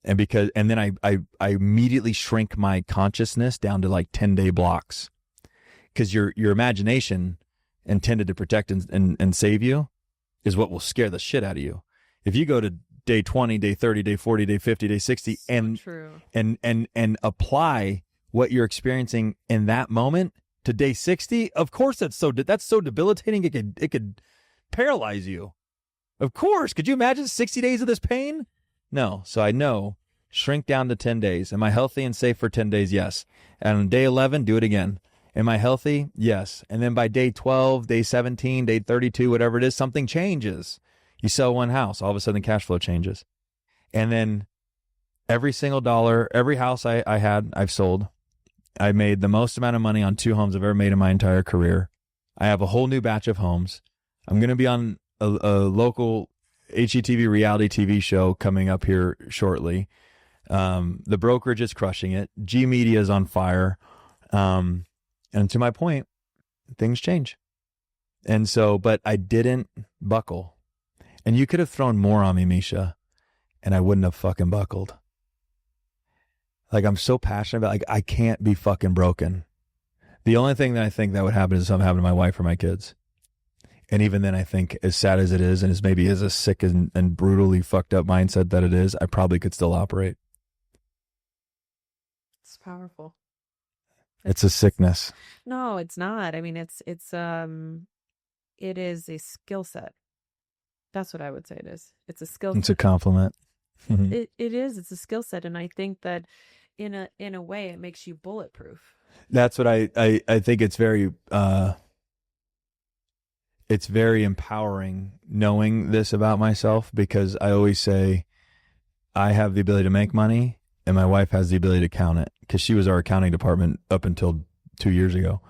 then I immediately shrink my consciousness down to like 10-day blocks, because your imagination intended to protect and save you is what will scare the shit out of you. If you go to day 20, day 30, day 40, day 50, day 60, and apply what you're experiencing in that moment to day 60, of course that's so debilitating. It could paralyze you. Of course. Could you imagine 60 days of this pain? No. So I know, shrink down to 10 days. Am I healthy and safe for 10 days? Yes. And on day 11, do it again. Am I healthy? Yes. And then by day 12, day 17, day 32, whatever it is, something changes. You sell one house, all of a sudden cash flow changes. And then every single dollar, every house I had, I've sold. I made the most amount of money on 2 homes I've ever made in my entire career. I have a whole new batch of homes. I'm going to be on a local HGTV reality TV show coming up here shortly. The brokerage is crushing it. G Media is on fire. And to my point, things change. And so, but I didn't buckle. And you could have thrown more on me, Miesha, and I wouldn't have fucking buckled. Like, I'm so passionate about, like, I can't be fucking broken. The only thing that I think that would happen is something happen to my wife or my kids. And even then, I think, as sad as it is, and as maybe as a sick and brutally fucked up mindset that it is, I probably could still operate. It's powerful. It's a sickness. No, it's not. I mean, it is a skill set. That's what I would say it is. It's a skill set. It's a compliment. It is. It's a skill set. And I think that in a way, it makes you bulletproof. That's what I think. It's very empowering knowing this about myself, because I always say I have the ability to make money and my wife has the ability to count it, because she was our accounting department up until 2 years ago.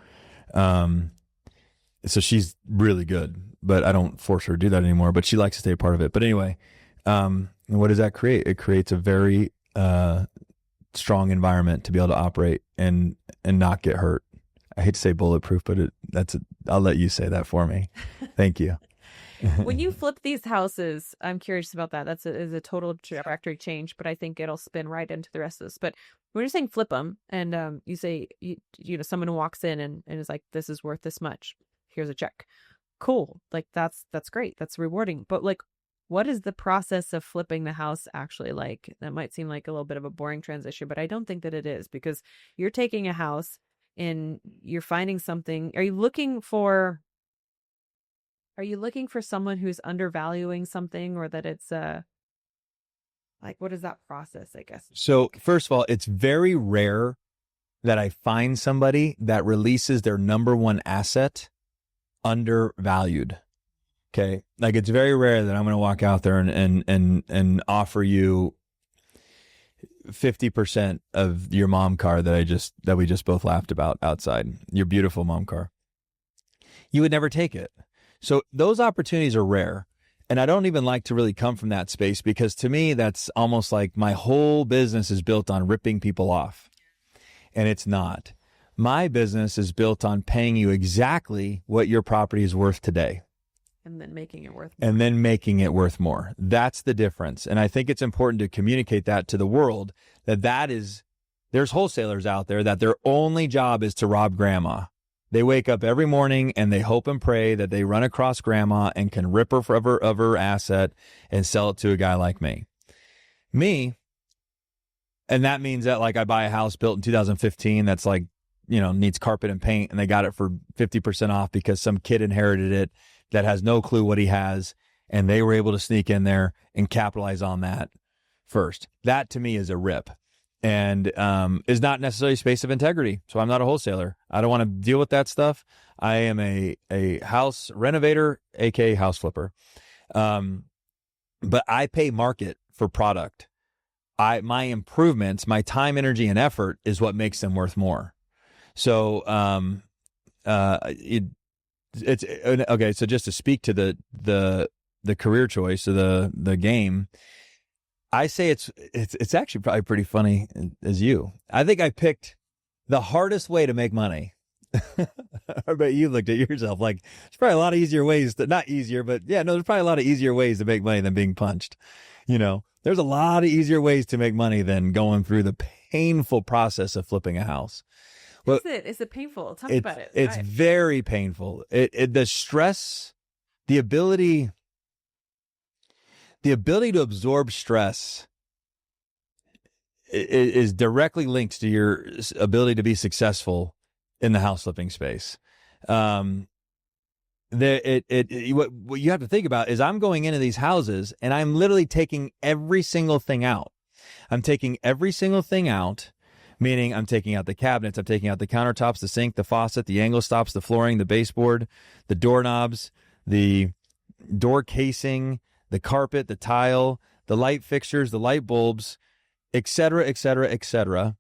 So she's really good, but I don't force her to do that anymore, but she likes to stay a part of it. But anyway, what does that create? It creates a very strong environment to be able to operate and not get hurt. I hate to say bulletproof, but I'll let you say that for me. Thank you. When you flip these houses, I'm curious about that. Is a total trajectory change, but I think it'll spin right into the rest of this. But when you're saying flip them, and you say, someone walks in and is like, this is worth this much. Here's a check. Cool. Like, that's great. That's rewarding. But like, what is the process of flipping the house actually like? That might seem like a little bit of a boring transition, but I don't think that it is, because you're taking a house and you're finding something. Are you looking for someone who's undervaluing something, or that it's like, what is that process, I guess? So first of all, it's very rare that I find somebody that releases their number one asset undervalued. Okay. Like, it's very rare that I'm going to walk out there and offer you 50% of your mom car that we just both laughed about outside, your beautiful mom car. You would never take it. So those opportunities are rare. And I don't even like to really come from that space, because to me, that's almost like my whole business is built on ripping people off. And it's not. My business is built on paying you exactly what your property is worth today. And then making it worth more. That's the difference. And I think it's important to communicate that to the world, there's wholesalers out there that their only job is to rob grandma. They wake up every morning and they hope and pray that they run across grandma and can rip her of her asset and sell it to a guy like me. And that means that, like, I buy a house built in 2015 that's like, needs carpet and paint, and they got it for 50% off because some kid inherited it that has no clue what he has, and they were able to sneak in there and capitalize on that first. That to me is a rip, and is not necessarily a space of integrity. So I'm not a wholesaler. I don't want to deal with that stuff. I am a house renovator, aka house flipper. But I pay market for product. My improvements, my time, energy, and effort is what makes them worth more. So it's okay. So just to speak to the career choice, or the game, I say it's actually probably pretty funny as you. I think I picked the hardest way to make money. I bet you looked at yourself like, there's probably a lot of easier ways not easier, but yeah, no, there's probably a lot of easier ways to make money than being punched. There's a lot of easier ways to make money than going through the painful process of flipping a house. Well, is it painful? Talk about it. It's very painful. The stress, the ability to absorb stress is directly linked to your ability to be successful in the house flipping space. What you have to think about is, I'm going into these houses and I'm literally taking every single thing out. I'm taking every single thing out. Meaning, I'm taking out the cabinets, I'm taking out the countertops, the sink, the faucet, the angle stops, the flooring, the baseboard, the doorknobs, the door casing, the carpet, the tile, the light fixtures, the light bulbs, etc., etc., etc.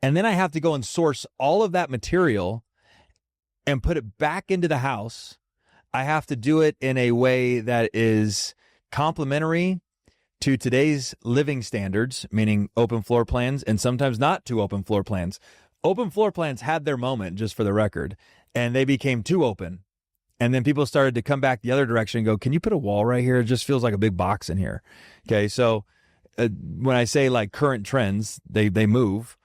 And then I have to go and source all of that material and put it back into the house. I have to do it in a way that is complementary to today's living standards, meaning open floor plans, and sometimes not too open floor plans. Open floor plans had their moment, just for the record, and they became too open. And then people started to come back the other direction and go, can you put a wall right here? It just feels like a big box in here. Okay, so when I say like current trends, they move.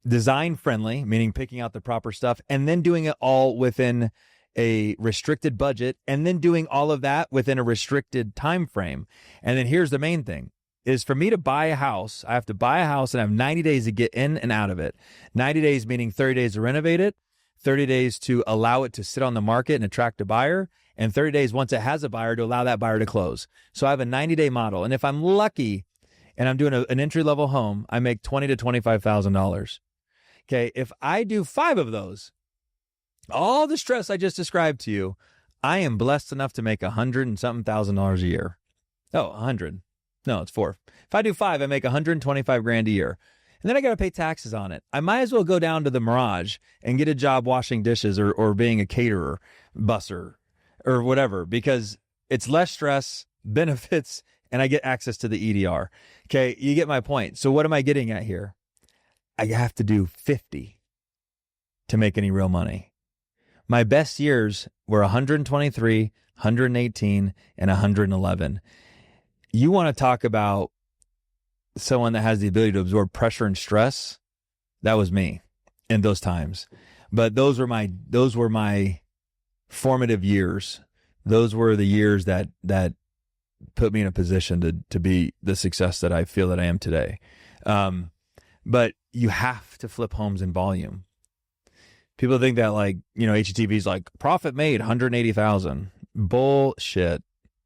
Design friendly, meaning picking out the proper stuff and then doing it all within a restricted budget, and then doing all of that within a restricted time frame. And then here's the main thing is for me to buy a house, I have to buy a house and I have 90 days to get in and out of it. 90 days meaning 30 days to renovate it, 30 days to allow it to sit on the market and attract a buyer, and 30 days once it has a buyer to allow that buyer to close. So I have a 90-day model. And if I'm lucky and I'm doing an entry-level home, I make $20,000 to $25,000. Okay, if I do 5 of those, all the stress I just described to you, I am blessed enough to make $100 and something thousand a year. Oh, 100. No, it's 4. If I do 5, I make $125,000 a year. And then I got to pay taxes on it. I might as well go down to the Mirage and get a job washing dishes or being a caterer, busser, or whatever, because it's less stress, benefits, and I get access to the EDR. Okay, you get my point. So what am I getting at here? I have to do 50 to make any real money. My best years were 123, 118, and 111. You want to talk about someone that has the ability to absorb pressure and stress? That was me in those times. But those were my formative years. Those were the years that put me in a position to be the success that I feel that I am today. But you have to flip homes in volume. People think that HGTV is like profit made 180,000. Bullshit.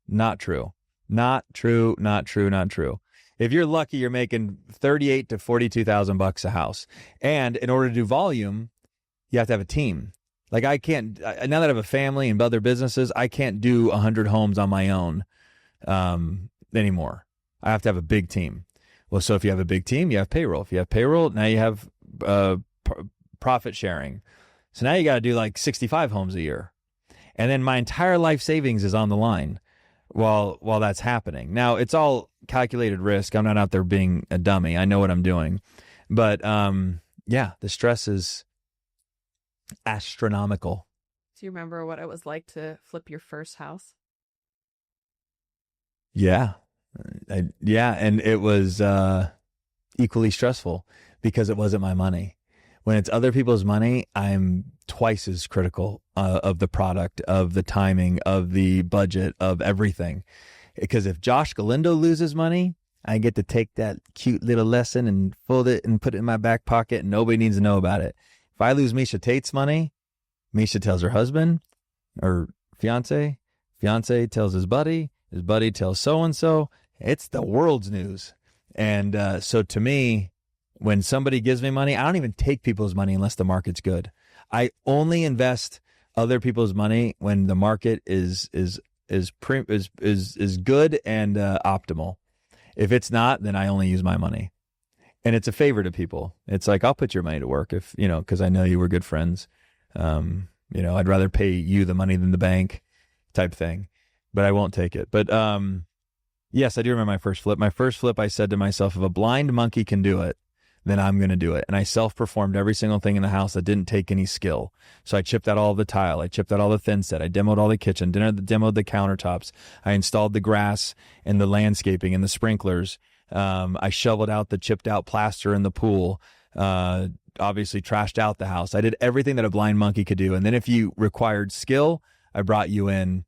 Not true. Not true. Not true. Not true. If you're lucky, you're making 38 to 42,000 bucks a house. And in order to do volume, you have to have a team. Like I can't, now that I have a family and other businesses, I can't do 100 homes on my own anymore. I have to have a big team. Well, so if you have a big team, you have payroll. If you have payroll, now you have profit sharing. So now you got to do like 65 homes a year. And then my entire life savings is on the line while that's happening. Now, it's all calculated risk. I'm not out there being a dummy. I know what I'm doing. But yeah, the stress is astronomical. Do you remember what it was like to flip your first house? Yeah. And it was equally stressful because it wasn't my money. When it's other people's money, I'm twice as critical of the product, of the timing, of the budget, of everything. Because if Josh Galindo loses money, I get to take that cute little lesson and fold it and put it in my back pocket and nobody needs to know about it. If I lose Miesha Tate's money, Miesha tells her husband or fiance tells his buddy tells so-and-so. It's the world's news. And so to me, when somebody gives me money, I don't even take people's money unless the market's good. I only invest other people's money when the market is good and optimal. If it's not, then I only use my money. And it's a favor to people. It's like, I'll put your money to work if, because I know you were good friends. I'd rather pay you the money than the bank type thing, but I won't take it. But yes, I do remember my first flip. My first flip, I said to myself, if a blind monkey can do it, then I'm going to do it. And I self-performed every single thing in the house that didn't take any skill. So I chipped out all the tile. I chipped out all the thin set. I demoed all the kitchen, demoed the countertops. I installed the grass and the landscaping and the sprinklers. I shoveled out the chipped out plaster in the pool. Obviously trashed out the house. I did everything that a blind monkey could do. And then if you required skill, I brought you in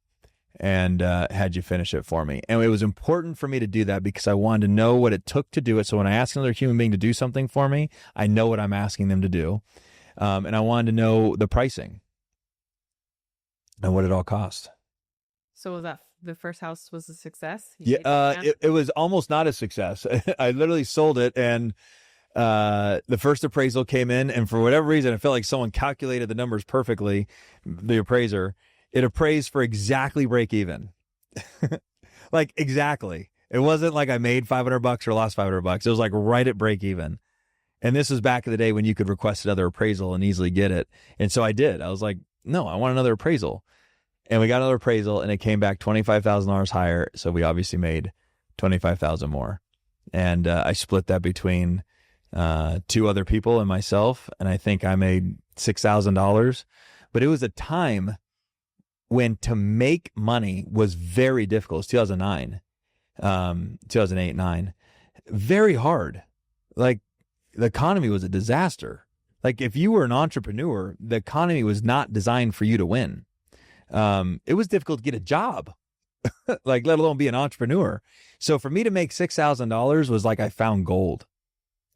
and had you finish it for me. And it was important for me to do that because I wanted to know what it took to do it. So when I ask another human being to do something for me, I know what I'm asking them to do. And I wanted to know the pricing and what it all cost. So was that the first house was a success? It was almost not a success. I literally sold it and the first appraisal came in, and for whatever reason, I felt like someone calculated the numbers perfectly, the appraiser. It appraised for exactly break even. Like exactly. It wasn't like I made $500 or lost $500. It was like right at break even. And this was back in the day when you could request another appraisal and easily get it. And so I did. I was like, no, I want another appraisal. And we got another appraisal and it came back $25,000 higher. So we obviously made $25,000 more. And I split that between two other people and myself. And I think I made $6,000. But it was a time when to make money was very difficult. It was 2009, 2008, 9. Very hard. Like, the economy was a disaster. Like, if you were an entrepreneur, the economy was not designed for you to win. It was difficult to get a job, like, let alone be an entrepreneur. So for me to make $6,000 was like I found gold.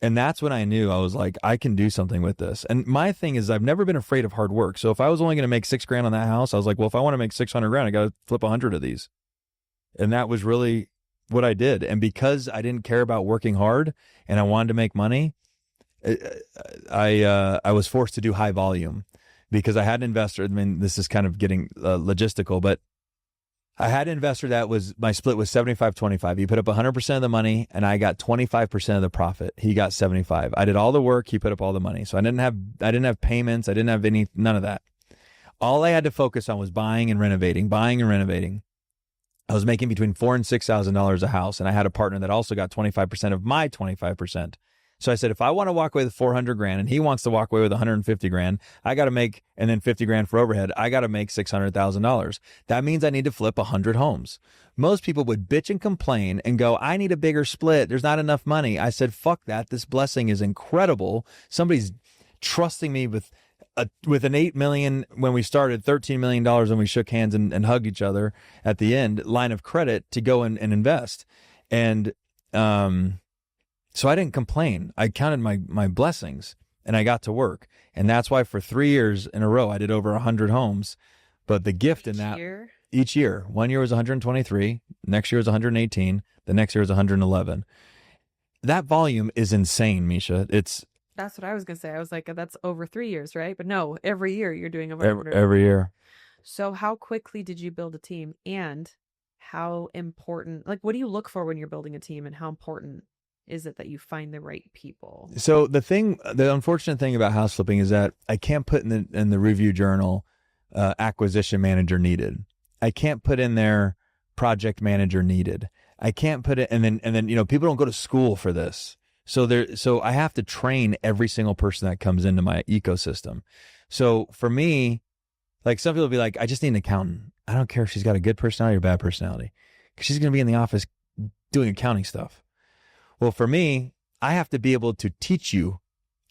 And that's when I knew, I was like, I can do something with this. And my thing is, I've never been afraid of hard work. So if I was only going to make $6,000 on that house, I was like, well, if I want to make $600,000, I got to flip 100 of these. And that was really what I did. And because I didn't care about working hard and I wanted to make money, I was forced to do high volume because I had an investor. I mean, this is kind of getting logistical, but I had an investor that was, my split was 75-25. He put up 100% of the money and I got 25% of the profit. He got 75. I did all the work. He put up all the money. So I didn't have payments. I didn't have none of that. All I had to focus on was buying and renovating. I was making between $4,000 and $6,000 a house. And I had a partner that also got 25% of my 25%. So I said, if I want to walk away with $400,000 and he wants to walk away with $150,000, I got to make, and then $50,000 for overhead, I got to make $600,000. That means I need to flip 100 homes. Most people would bitch and complain and go, I need a bigger split. There's not enough money. I said, fuck that. This blessing is incredible. Somebody's trusting me with an 8 million when we started, $13 million when we shook hands and hugged each other at the end, line of credit to go and invest. And, so I didn't complain. I counted my blessings and I got to work. And that's why for 3 years in a row, I did over 100 homes. But the gift in that, each year, 1 year was 123, next year was 118, the next year was 111. That volume is insane, Miesha. That's what I was going to say. I was like, that's over 3 years, right? But no, every year you're doing over 100. Every year. So how quickly did you build a team, and how important, like, what do you look for when you're building a team, and how important is it that you find the right people? So the unfortunate thing about house flipping is that I can't put in the review journal, acquisition manager needed. I can't put in there project manager needed. I can't put it, and then, people don't go to school for this. So I have to train every single person that comes into my ecosystem. So for me, like, some people will be like, I just need an accountant. I don't care if she's got a good personality or bad personality, because she's going to be in the office doing accounting stuff. Well, for me, I have to be able to teach you.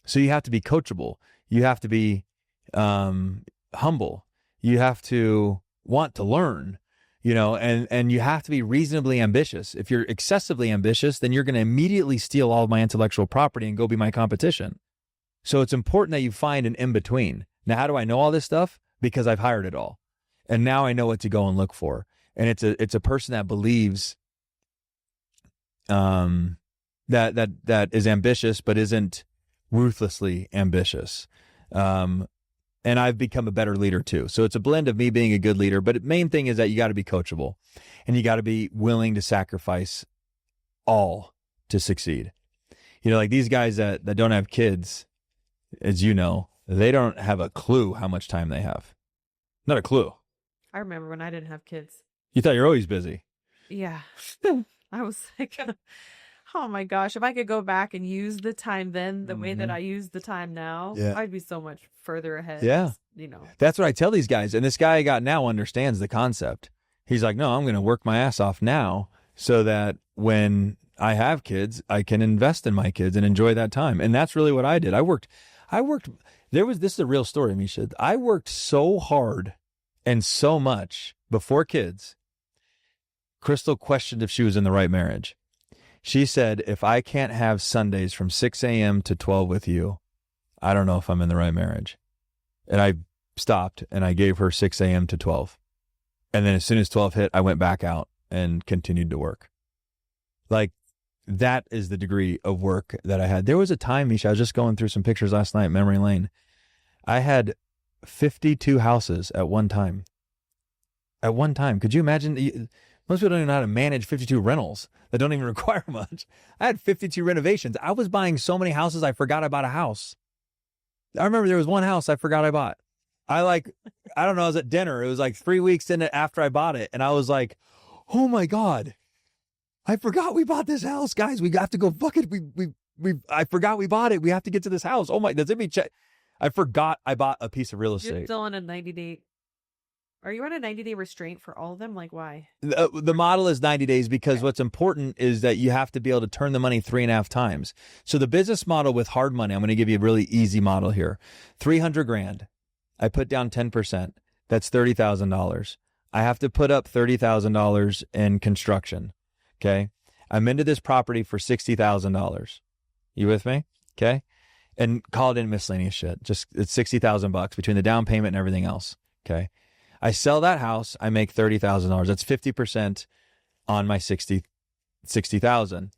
So you have to be coachable. You have to be humble. You have to want to learn, and you have to be reasonably ambitious. If you're excessively ambitious, then you're going to immediately steal all of my intellectual property and go be my competition. So it's important that you find an in-between. Now, how do I know all this stuff? Because I've hired it all. And now I know what to go and look for. And it's a person that believes that is ambitious, but isn't ruthlessly ambitious. And I've become a better leader too. So it's a blend of me being a good leader, but the main thing is that you got to be coachable and you got to be willing to sacrifice all to succeed. Like these guys that don't have kids, as you know, they don't have a clue how much time they have. Not a clue. I remember when I didn't have kids. You thought you're always busy. Yeah. I was like, oh my gosh, if I could go back and use the time then the way that I use the time now, I'd be so much further ahead. Yeah. That's what I tell these guys. And this guy I got now understands the concept. He's like, no, I'm going to work my ass off now so that when I have kids, I can invest in my kids and enjoy that time. And that's really what I did. This is a real story, Miesha. I worked so hard and so much before kids. Crystal questioned if she was in the right marriage. She said, if I can't have Sundays from 6 a.m. to 12 with you, I don't know if I'm in the right marriage. And I stopped and I gave her 6 a.m. to 12. And then as soon as 12 hit, I went back out and continued to work. Like, that is the degree of work that I had. There was a time, Miesha, I was just going through some pictures last night, memory lane. I had 52 houses at one time. At one time. Could you imagine? Most people don't even know how to manage 52 rentals that don't even require much. I had 52 renovations. I was buying so many houses, I forgot I bought a house. I remember there was one house I forgot I bought. I don't know, I was at dinner. It was like 3 weeks in it after I bought it. And I was like, oh my God, I forgot we bought this house. Guys, we have to go, fuck it. I forgot we bought it. We have to get to this house. Oh my, does it be check? I forgot I bought a piece of real estate. You're still on a 90-day. Are you on a 90-day restraint for all of them? Like, why? The model is 90 days because what's important is that you have to be able to turn the money 3.5 times. So the business model with hard money, I'm going to give you a really easy model here. 300 grand. I put down 10%. That's $30,000. I have to put up $30,000 in construction. Okay. I'm into this property for $60,000. You with me? Okay. And call it in miscellaneous shit. Just it's $60,000 between the down payment and everything else. Okay. I sell that house, I make $30,000. That's 50% on my 60,000.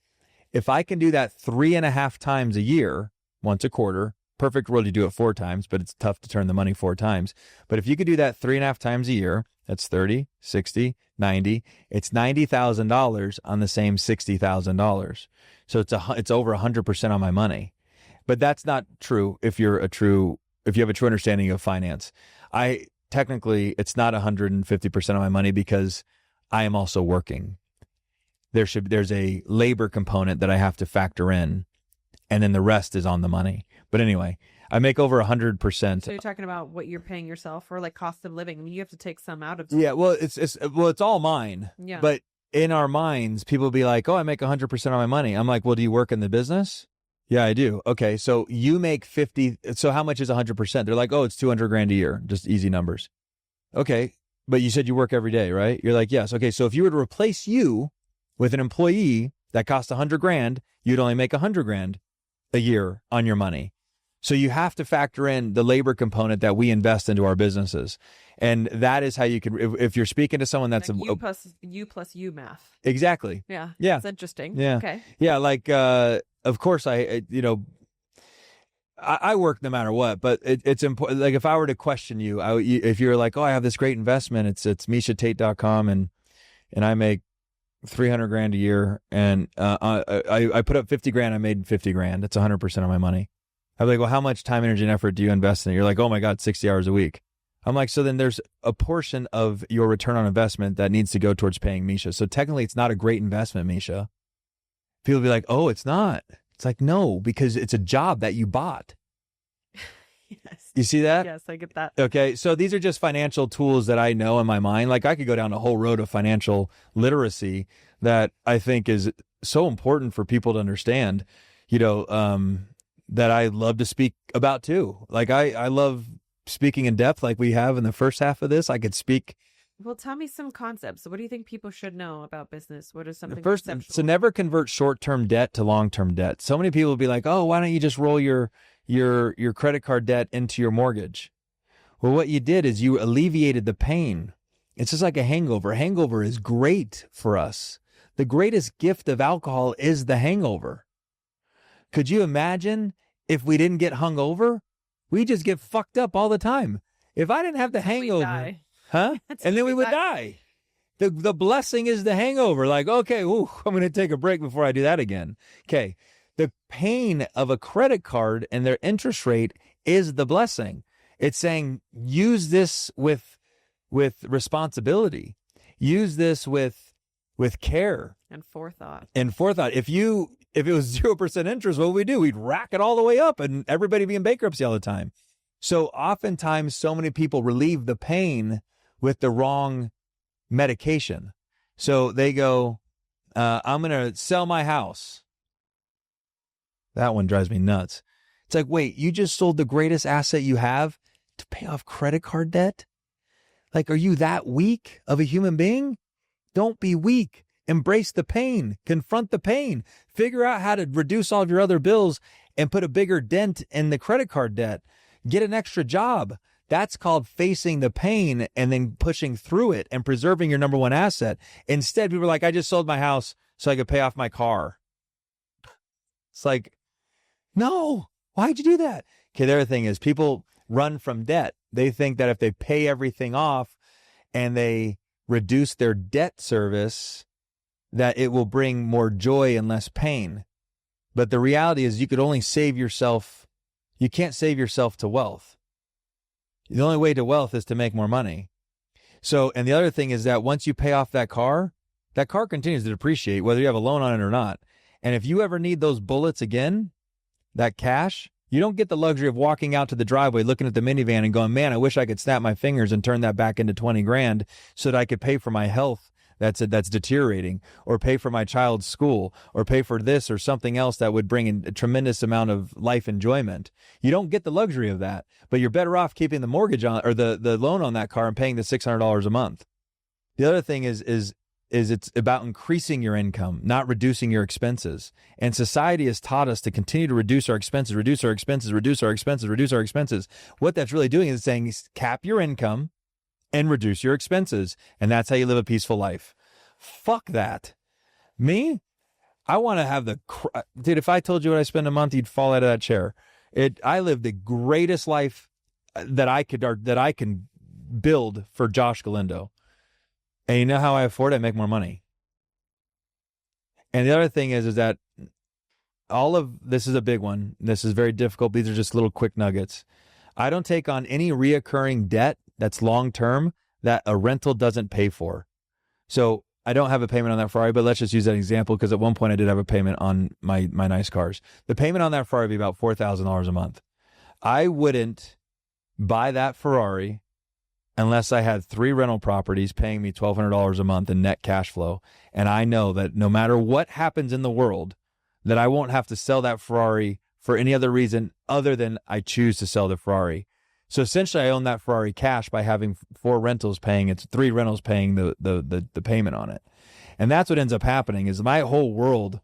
If I can do that 3.5 times a year, once a quarter, perfect world, you do it 4 times, but it's tough to turn the money 4 times. But if you could do that 3.5 times a year, that's 30, 60, 90. It's $90,000 on the same $60,000. So it's over 100% on my money. But that's not true if you have a true understanding of finance. Technically, it's not 150% of my money because I am also working. There's a labor component that I have to factor in, and then the rest is on the money. But anyway, I make over 100%. So you're talking about what you're paying yourself or like cost of living. I mean, you have to take some out of. Yeah, well, it's all mine. Yeah. But in our minds, people will be like, "Oh, I make 100% of my money." I'm like, "Well, do you work in the business?" Yeah, I do. Okay, so you make 50. So how much is 100%? They're like, "Oh, it's 200 grand a year." Just easy numbers. Okay, but you said you work every day, right? You're like, yes. Okay, so if you were to replace you with an employee that costs 100 grand, you'd only make 100 grand a year on your money. So you have to factor in the labor component that we invest into our businesses. And that is how you can, if you're speaking to someone that's like you plus you math. Exactly. Yeah. Yeah. It's interesting. Yeah. Okay. Yeah. Like, of course I work no matter what, but it's important. Like if I were to question you, if you're like, oh, I have this great investment, it's MieshaTate.com and I make 300 grand a year and I put up 50 grand, I made 50 grand. That's 100% of my money. I'm like, well, how much time, energy, and effort do you invest in it? You're like, oh my God, 60 hours a week. I'm like, so then there's a portion of your return on investment that needs to go towards paying Miesha. So technically it's not a great investment, Miesha. People be like, oh, it's not. It's like, no, because it's a job that you bought. Yes. You see that? Yes, I get that. Okay. So these are just financial tools that I know in my mind. Like I could go down a whole road of financial literacy that I think is so important for people to understand, that I love to speak about too. Like I love speaking in depth like we have in the first half of this. I could speak. Well, tell me some concepts. What do you think people should know about business? What is something First, conceptual? so never convert short-term debt to long-term debt. So many people will be like, oh, why don't you just roll your credit card debt into your mortgage? Well, what you did is you alleviated the pain. It's just like a hangover. Hangover is great for us. The greatest gift of alcohol is the hangover. Could you imagine if we didn't get hungover? We just get fucked up all the time. If I didn't have the hangover, huh? And then we would die. The blessing is the hangover. Like, okay, I'm going to take a break before I do that again. Okay. The pain of a credit card and their interest rate is the blessing. It's saying, use this with responsibility. Use this with care. And forethought. If it was 0% interest, what would we do? We'd rack it all the way up and everybody be in bankruptcy all the time. So oftentimes, so many people relieve the pain with the wrong medication. So they go, I'm going to sell my house. That one drives me nuts. It's like, wait, you just sold the greatest asset you have to pay off credit card debt? Like, are you that weak of a human being? Don't be weak. Embrace the pain. Confront the pain. Figure out how to reduce all of your other bills and put a bigger dent in the credit card debt. Get an extra job. That's called facing the pain and then pushing through it and preserving your number one asset. Instead, people are like, I just sold my house so I could pay off my car. It's like, no, why'd you do that? Okay, the other thing is people run from debt. They think that if they pay everything off and they reduce their debt service, that it will bring more joy and less pain. But the reality is you could only save yourself. You can't save yourself to wealth. The only way to wealth is to make more money. So, and the other thing is that once you pay off that car continues to depreciate, whether you have a loan on it or not. And if you ever need those bullets again, that cash, you don't get the luxury of walking out to the driveway, looking at the minivan and going, man, I wish I could snap my fingers and turn that back into 20 grand so that I could pay for my health that's deteriorating, or pay for my child's school, or pay for this or something else that would bring in a tremendous amount of life enjoyment. You don't get the luxury of that, but you're better off keeping the mortgage on, or the loan on that car, and paying the $600 a month. The other thing is it's about increasing your income, not reducing your expenses. And society has taught us to continue to reduce our expenses. What that's really doing is saying cap your income and reduce your expenses. And that's how you live a peaceful life. Fuck that. Me? I want to have dude, if I told you what I spend a month, you'd fall out of that chair. I live the greatest life that I can build for Josh Galindo. And you know how I afford it? I make more money. And the other thing is that all of this is a big one. This is very difficult. These are just little quick nuggets. I don't take on any reoccurring debt that's long-term that a rental doesn't pay for. So I don't have a payment on that Ferrari, but let's just use that example, because at one point I did have a payment on my nice cars. The payment on that Ferrari would be about $4,000 a month. I wouldn't buy that Ferrari unless I had 3 rental properties paying me $1,200 a month in net cash flow. And I know that no matter what happens in the world, that I won't have to sell that Ferrari for any other reason other than I choose to sell the Ferrari. So essentially I own that Ferrari cash by having 3 rentals paying the payment on it. And that's what ends up happening is my whole world,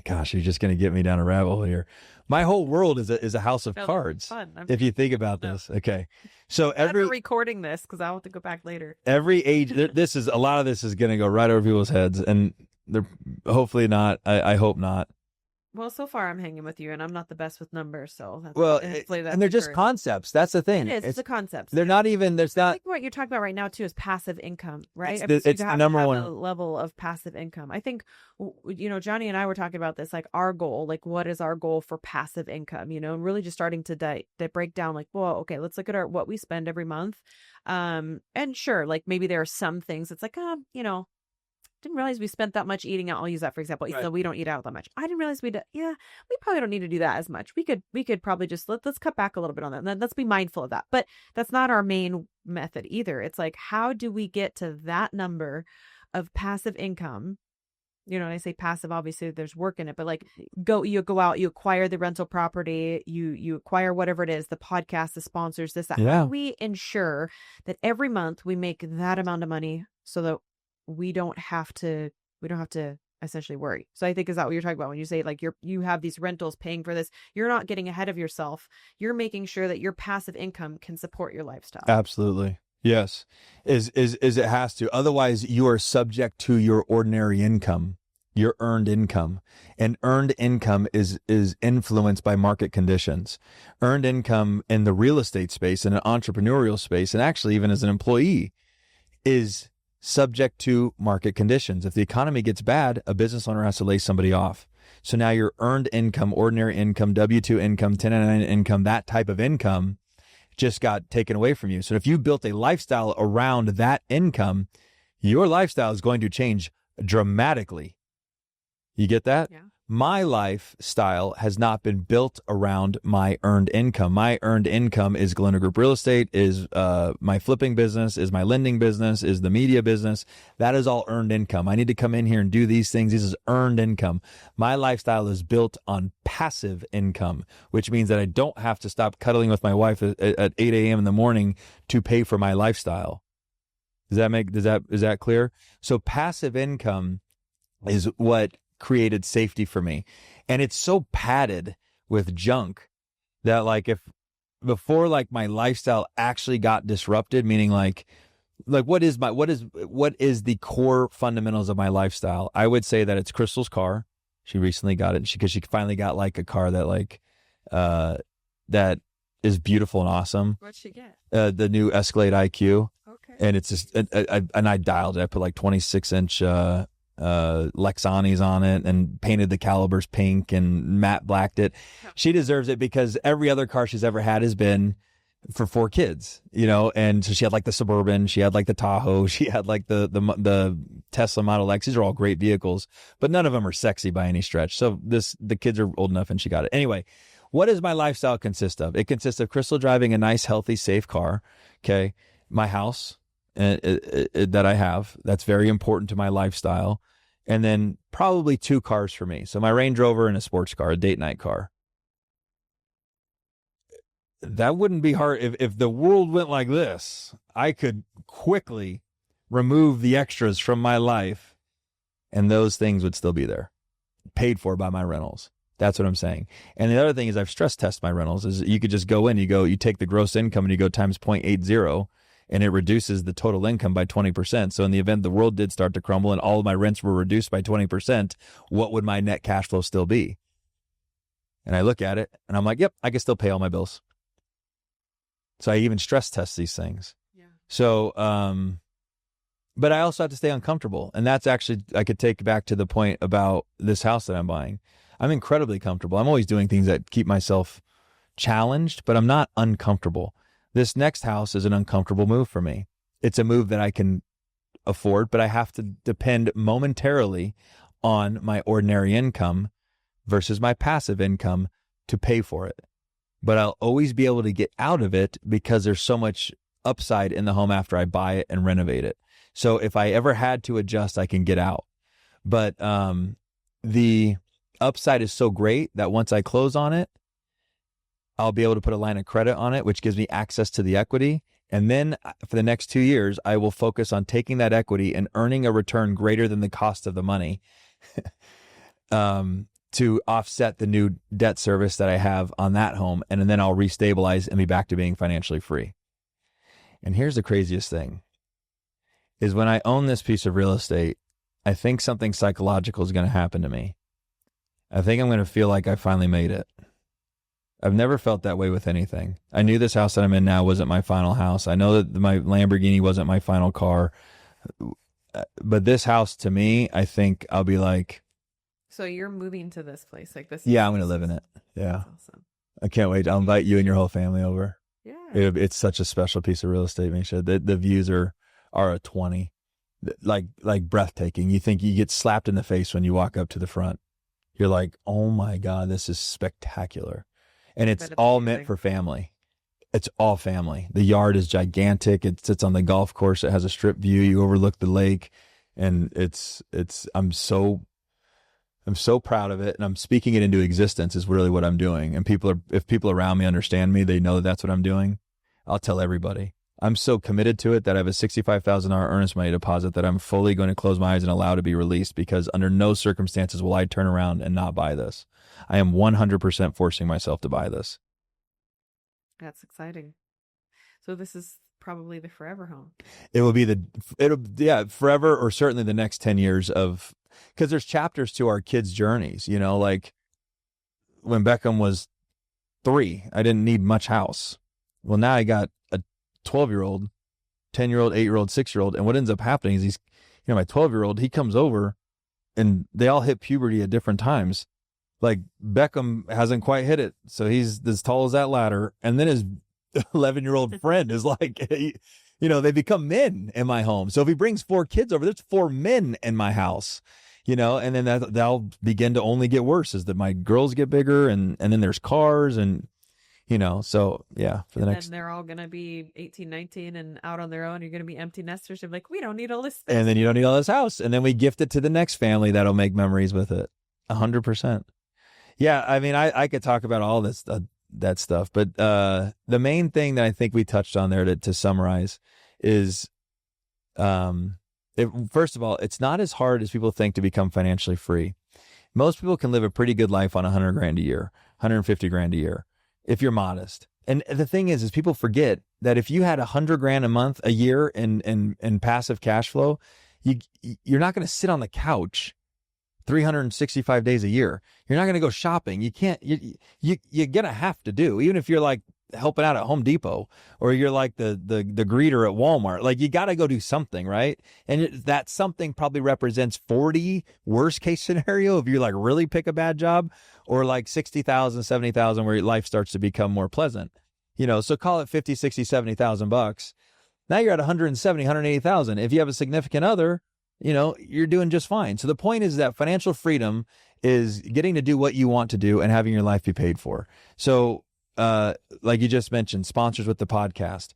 gosh, you're just going to get me down a rabbit hole here. My whole world is a house of cards. Fun. If you think about this. Okay. So I'm recording this because I'll have to go back later. Every age, a lot of this is going to go right over people's heads, and they're hopefully not. I hope not. Well, so far I'm hanging with you, and I'm not the best with numbers, so and they're just concepts. That's the thing. It's the concepts. They're not even. There's not. I think what you're talking about right now too is passive income, right? It's the number one a level of passive income. I think, Johnny and I were talking about this, like our goal, like what is our goal for passive income, and really just starting to break down, like, well, okay, let's look at what we spend every month, and sure, like maybe there are some things it's like, didn't realize we spent that much eating out. I'll use that for example. Right. So we don't eat out that much. I didn't realize we probably don't need to do that as much. We could probably just let's cut back a little bit on that. And then let's be mindful of that. But that's not our main method either. It's like, how do we get to that number of passive income? When I say passive, obviously there's work in it, but like you go out, you acquire the rental property, you acquire whatever it is, the podcast, the sponsors, this, that. Yeah. How do we ensure that every month we make that amount of money so that we don't have to essentially worry? So I think, is that what you're talking about when you say like you have these rentals paying for this? You're not getting ahead of yourself. You're making sure that your passive income can support your lifestyle. Absolutely. Yes. Is it has to. Otherwise you are subject to your ordinary income, your earned income. And earned income is influenced by market conditions. Earned income in the real estate space, in an entrepreneurial space, and actually even as an employee, is subject to market conditions. If the economy gets bad, a business owner has to lay somebody off. So now your earned income, ordinary income, W-2 income, 1099 income, that type of income just got taken away from you. So if you built a lifestyle around that income, your lifestyle is going to change dramatically. You get that? Yeah. My lifestyle has not been built around my earned income. My earned income is Galindo Group Real Estate, is my flipping business, is my lending business, is the media business. That is all earned income. I need to come in here and do these things. This is earned income. My lifestyle is built on passive income, which means that I don't have to stop cuddling with my wife at 8 a.m. in the morning to pay for my lifestyle. Is that clear? So passive income is what created safety for me. And it's so padded with junk that like before my lifestyle actually got disrupted, meaning like what is the core fundamentals of my lifestyle? I would say that it's Crystal's car. She recently got it because she finally got like a car that is beautiful and awesome. What'd she get? The new Escalade IQ. Okay. And it's just, and I dialed it. I put like 26-inch Lexanis on it and painted the calibers pink and matte blacked it. She deserves it because every other car she's ever had has been for 4 kids, and so she had like the Suburban, she had like the Tahoe, she had like the Tesla Model X. These are all great vehicles, but none of them are sexy by any stretch. So the kids are old enough and she got it. Anyway, what does my lifestyle consist of? It consists of Crystal driving a nice, healthy, safe car. Okay. My house that I have, that's very important to my lifestyle. And then probably 2 cars for me. So my Range Rover and a sports car, a date night car. That wouldn't be hard. If the world went like this, I could quickly remove the extras from my life and those things would still be there, paid for by my rentals. That's what I'm saying. And the other thing is I've stress tested my rentals is you could just go in, you take the gross income and you go times 0.80 and it reduces the total income by 20%. So in the event the world did start to crumble and all of my rents were reduced by 20%, what would my net cash flow still be? And I look at it and I'm like, yep, I can still pay all my bills. So I even stress test these things. Yeah. So, but I also have to stay uncomfortable. And that's actually, I could take back to the point about this house that I'm buying. I'm incredibly comfortable. I'm always doing things that keep myself challenged, but I'm not uncomfortable. This next house is an uncomfortable move for me. It's a move that I can afford, but I have to depend momentarily on my ordinary income versus my passive income to pay for it. But I'll always be able to get out of it because there's so much upside in the home after I buy it and renovate it. So if I ever had to adjust, I can get out. But the upside is so great that once I close on it, I'll be able to put a line of credit on it, which gives me access to the equity. And then for the next 2 years, I will focus on taking that equity and earning a return greater than the cost of the money to offset the new debt service that I have on that home. And then I'll restabilize and be back to being financially free. And here's the craziest thing is when I own this piece of real estate, I think something psychological is going to happen to me. I think I'm going to feel like I finally made it. I've never felt that way with anything. I knew this house that I'm in now wasn't my final house. I know that my Lamborghini wasn't my final car. But this house, to me, I think I'll be like... So you're moving to this place? Like this? Yeah, I'm going to live in it. Yeah. That's awesome. I can't wait. I'll invite you and your whole family over. Yeah. It's such a special piece of real estate, Miesha. The views are a 20. Like breathtaking. You think you get slapped in the face when you walk up to the front. You're like, oh my God, this is spectacular. And it's all meant for family. It's all family. The yard is gigantic. It sits on the golf course. It has a strip view. You overlook the lake. And I'm so proud of it. And I'm speaking it into existence is really what I'm doing. And if people around me understand me, they know that that's what I'm doing. I'll tell everybody. I'm so committed to it that I have a $65,000 earnest money deposit that I'm fully going to close my eyes and allow to be released because under no circumstances will I turn around and not buy this. I am 100% forcing myself to buy this. That's exciting. So this is probably the forever home. It will be forever or certainly the next 10 years of, because there's chapters to our kids' journeys, like when Beckham was 3, I didn't need much house. Well, now I got a 12-year-old, 10-year-old, 8-year-old, 6-year-old. And what ends up happening is my 12-year-old, he comes over and they all hit puberty at different times. Like Beckham hasn't quite hit it. So he's as tall as that ladder. And then his 11-year-old friend is like, they become men in my home. So if he brings 4 kids over, there's 4 men in my house, and then that'll begin to only get worse as my girls get bigger and then there's cars and, so yeah, and they're all going to be 18, 19 and out on their own. You're going to be empty nesters. You're like, we don't need all this space. And then you don't need all this house. And then we gift it to the next family that'll make memories with it. 100%. Yeah. I mean, I could talk about all this, that stuff, but the main thing that I think we touched on there to summarize is, first of all, it's not as hard as people think to become financially free. Most people can live a pretty good life on $100,000 a year, $150,000 a year, if you're modest. And the thing is people forget that if you had $100,000 a year in passive cash flow, you're not going to sit on the couch 365 days a year. You're not going to go shopping. You can't, you're going to have to do, even if you're like helping out at Home Depot, or you're like the greeter at Walmart. Like, you got to go do something, right? And that something probably represents 40 worst case scenario if you like really pick a bad job, or like 60,000, 70,000 where your life starts to become more pleasant. So call it 50, 60, 70,000 bucks. Now you're at 170, 180,000. If you have a significant other, you're doing just fine. So the point is that financial freedom is getting to do what you want to do and having your life be paid for. So, like you just mentioned, sponsors with the podcast,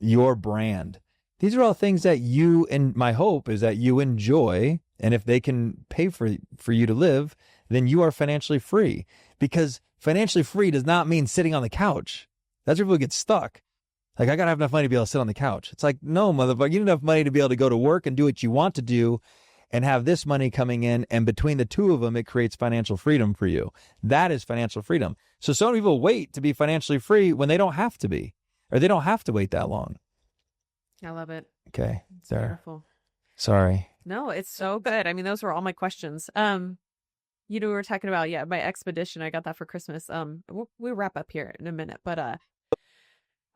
your brand. These are all things that you, and my hope is that you enjoy. And if they can pay for you to live, then you are financially free. Because financially free does not mean sitting on the couch. That's where people get stuck. Like, I got to have enough money to be able to sit on the couch. It's like, no, motherfucker, you need enough money to be able to go to work and do what you want to do and have this money coming in. And between the two of them, it creates financial freedom for you. That is financial freedom. So many people wait to be financially free when they don't have to be, or they don't have to wait that long. I love it. Okay. It's wonderful. Sorry. No, it's so good. I mean, those were all my questions. We were talking about, my expedition. I got that for Christmas. We'll wrap up here in a minute, but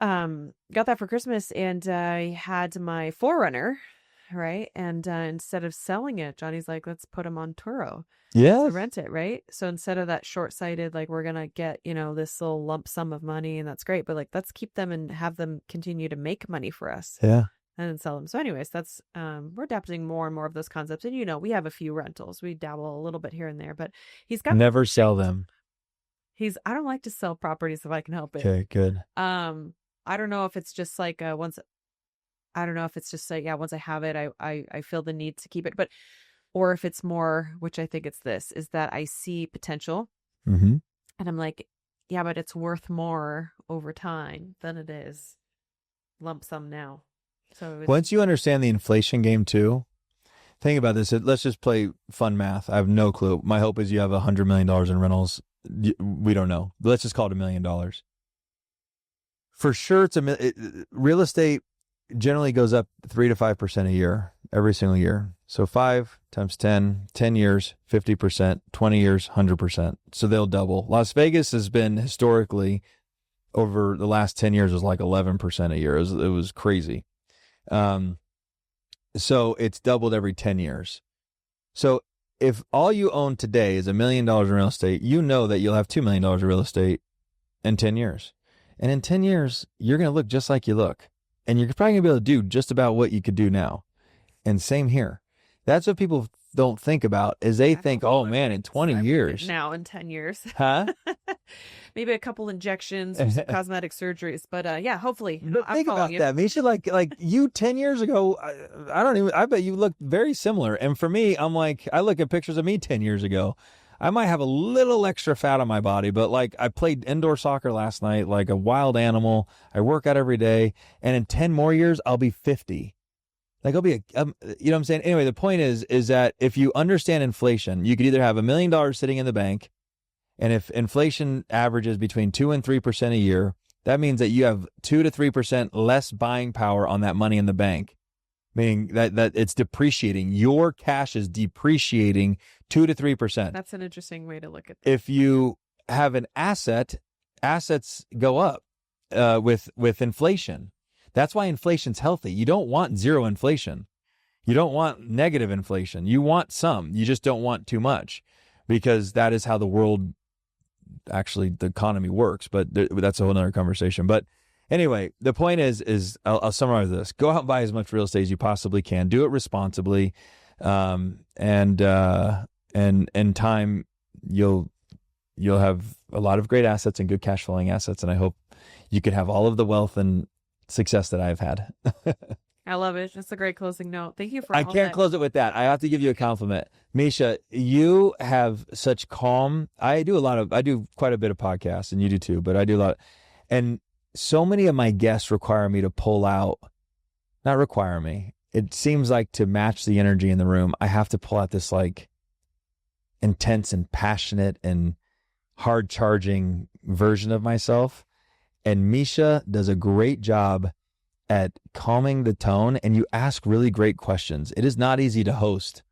got that for Christmas, and I had my Forerunner, right? And instead of selling it, Johnny's like, let's put him on Turo. Yeah. To rent it, right? So instead of that short-sighted, like, we're gonna get, this little lump sum of money, and that's great, but like, let's keep them and have them continue to make money for us. Yeah. And then sell them. So anyways, that's we're adapting more and more of those concepts. And we have a few rentals. We dabble a little bit here and there, but he's got never sell them. I don't like to sell properties if I can help it. Okay, good. I don't know if it's just like once I have it, I feel the need to keep it, or if it's more, which I think it's this, is that I see potential, and I'm like, yeah, but it's worth more over time than it is lump sum now. So once you understand the inflation game too, think about this. Let's just play fun math. I have no clue. My hope is you have $100 million in rentals. We don't know. Let's just call it $1 million. For sure, real estate generally goes up 3 to 5% a year, every single year. So 5 times 10 years, 50%, 20 years, 100%. So they'll double. Las Vegas has been historically, over the last 10 years, was like 11% a year. It was crazy. So it's doubled every 10 years. So if all you own today is $1 million in real estate, you know that you'll have $2 million in real estate in 10 years. And in 10 years, you're going to look just like you look. And you're probably going to be able to do just about what you could do now. And same here. That's what people don't think about, is they think, oh man, in 20 years. Now in 10 years. Huh? Maybe a couple injections or some cosmetic surgeries. But yeah, hopefully. But think about that, Miesha. Like you 10 years ago, I bet you looked very similar. And for me, I'm like, I look at pictures of me 10 years ago. I might have a little extra fat on my body, but like, I played indoor soccer last night like a wild animal. I work out every day. And in 10 more years, I'll be 50. Like, I'll be you know what I'm saying? Anyway, the point is that if you understand inflation, you could either have $1 million sitting in the bank, and if inflation averages between 2 and 3% a year, that means that you have 2 to 3% less buying power on that money in the bank, meaning that it's depreciating. Your cash is depreciating 2 to 3%. That's an interesting way to look at that. If you have an asset, assets go up with inflation. That's why inflation's healthy. You don't want zero inflation. You don't want negative inflation. You want some. You just don't want too much, because that is how the world, actually, the economy works. But that's a whole other conversation. But anyway, the point is I'll summarize this. Go out and buy as much real estate as you possibly can. Do it responsibly. And in time, you'll have a lot of great assets and good cash flowing assets. And I hope you could have all of the wealth and success that I've had. I love it. That's a great closing note. Thank you for I can't close it with that. I have to give you a compliment. Miesha, you have such calm. I do quite a bit of podcasts, and you do too, but I do a lot. And so many of my guests require me to pull out, not require me. It seems like to match the energy in the room, I have to pull out this like intense and passionate and hard charging version of myself. And Miesha does a great job at calming the tone, and you ask really great questions. It is not easy to host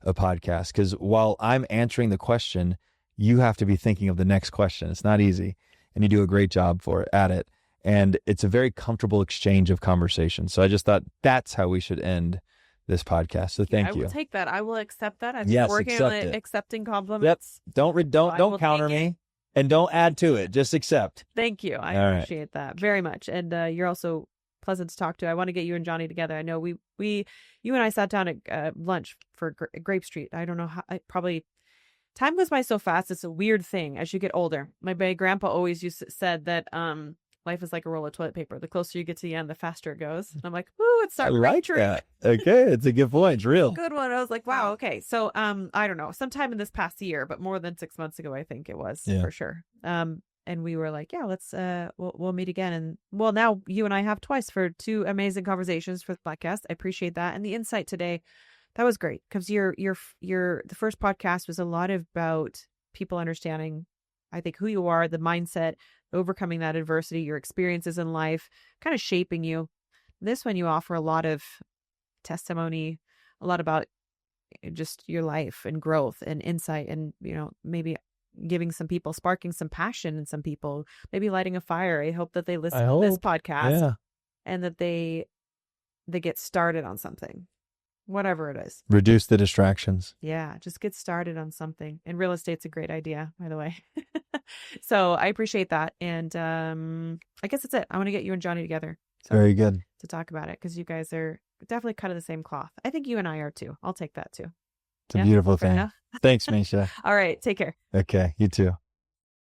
a podcast, because while I'm answering the question, you have to be thinking of the next question. It's not easy. and you do a great job at it. And it's a very comfortable exchange of conversation. So I just thought that's how we should end this podcast. So thank I you. will take that. I will accept that. I'm Yes, working accept on it. accepting compliments. Yep. Don't counter me, and don't add to it. Just accept. Thank you. I appreciate that very much. And you're also pleasant to talk to. I want to get you and Johnny together. I know you and I sat down at lunch for Grape Street. I don't know how. Time goes by so fast. It's a weird thing as you get older. My grandpa always said that life is like a roll of toilet paper. The closer you get to the end, the faster it goes. And I'm like, ooh, it's I our like treat. that. Okay, it's a good point. It's real. Good one. I was like, wow, okay. So I don't know, sometime in this past year, but more than 6 months ago, I think it was for sure. And we were like, yeah, let's we'll meet again. And well, now you and I have twice for 2 amazing conversations for the podcast. I appreciate that. And the insight today, that was great, because the first podcast was a lot about people understanding, I think, who you are, the mindset, overcoming that adversity, your experiences in life, kind of shaping you. This one, you offer a lot of testimony, a lot about just your life and growth and insight, and maybe giving some people, sparking some passion in some people, maybe lighting a fire. I hope that they listen to this podcast and that they get started on something, whatever it is. Reduce the distractions. Yeah, just get started on something. And real estate's a great idea, by the way. So I appreciate that. And I guess that's it. I want to get you and Johnny together. Very good. To talk about it, because you guys are definitely cut of the same cloth. I think you and I are too. I'll take that too. It's a beautiful thing. Thanks, Miesha. All right. Take care. Okay. You too.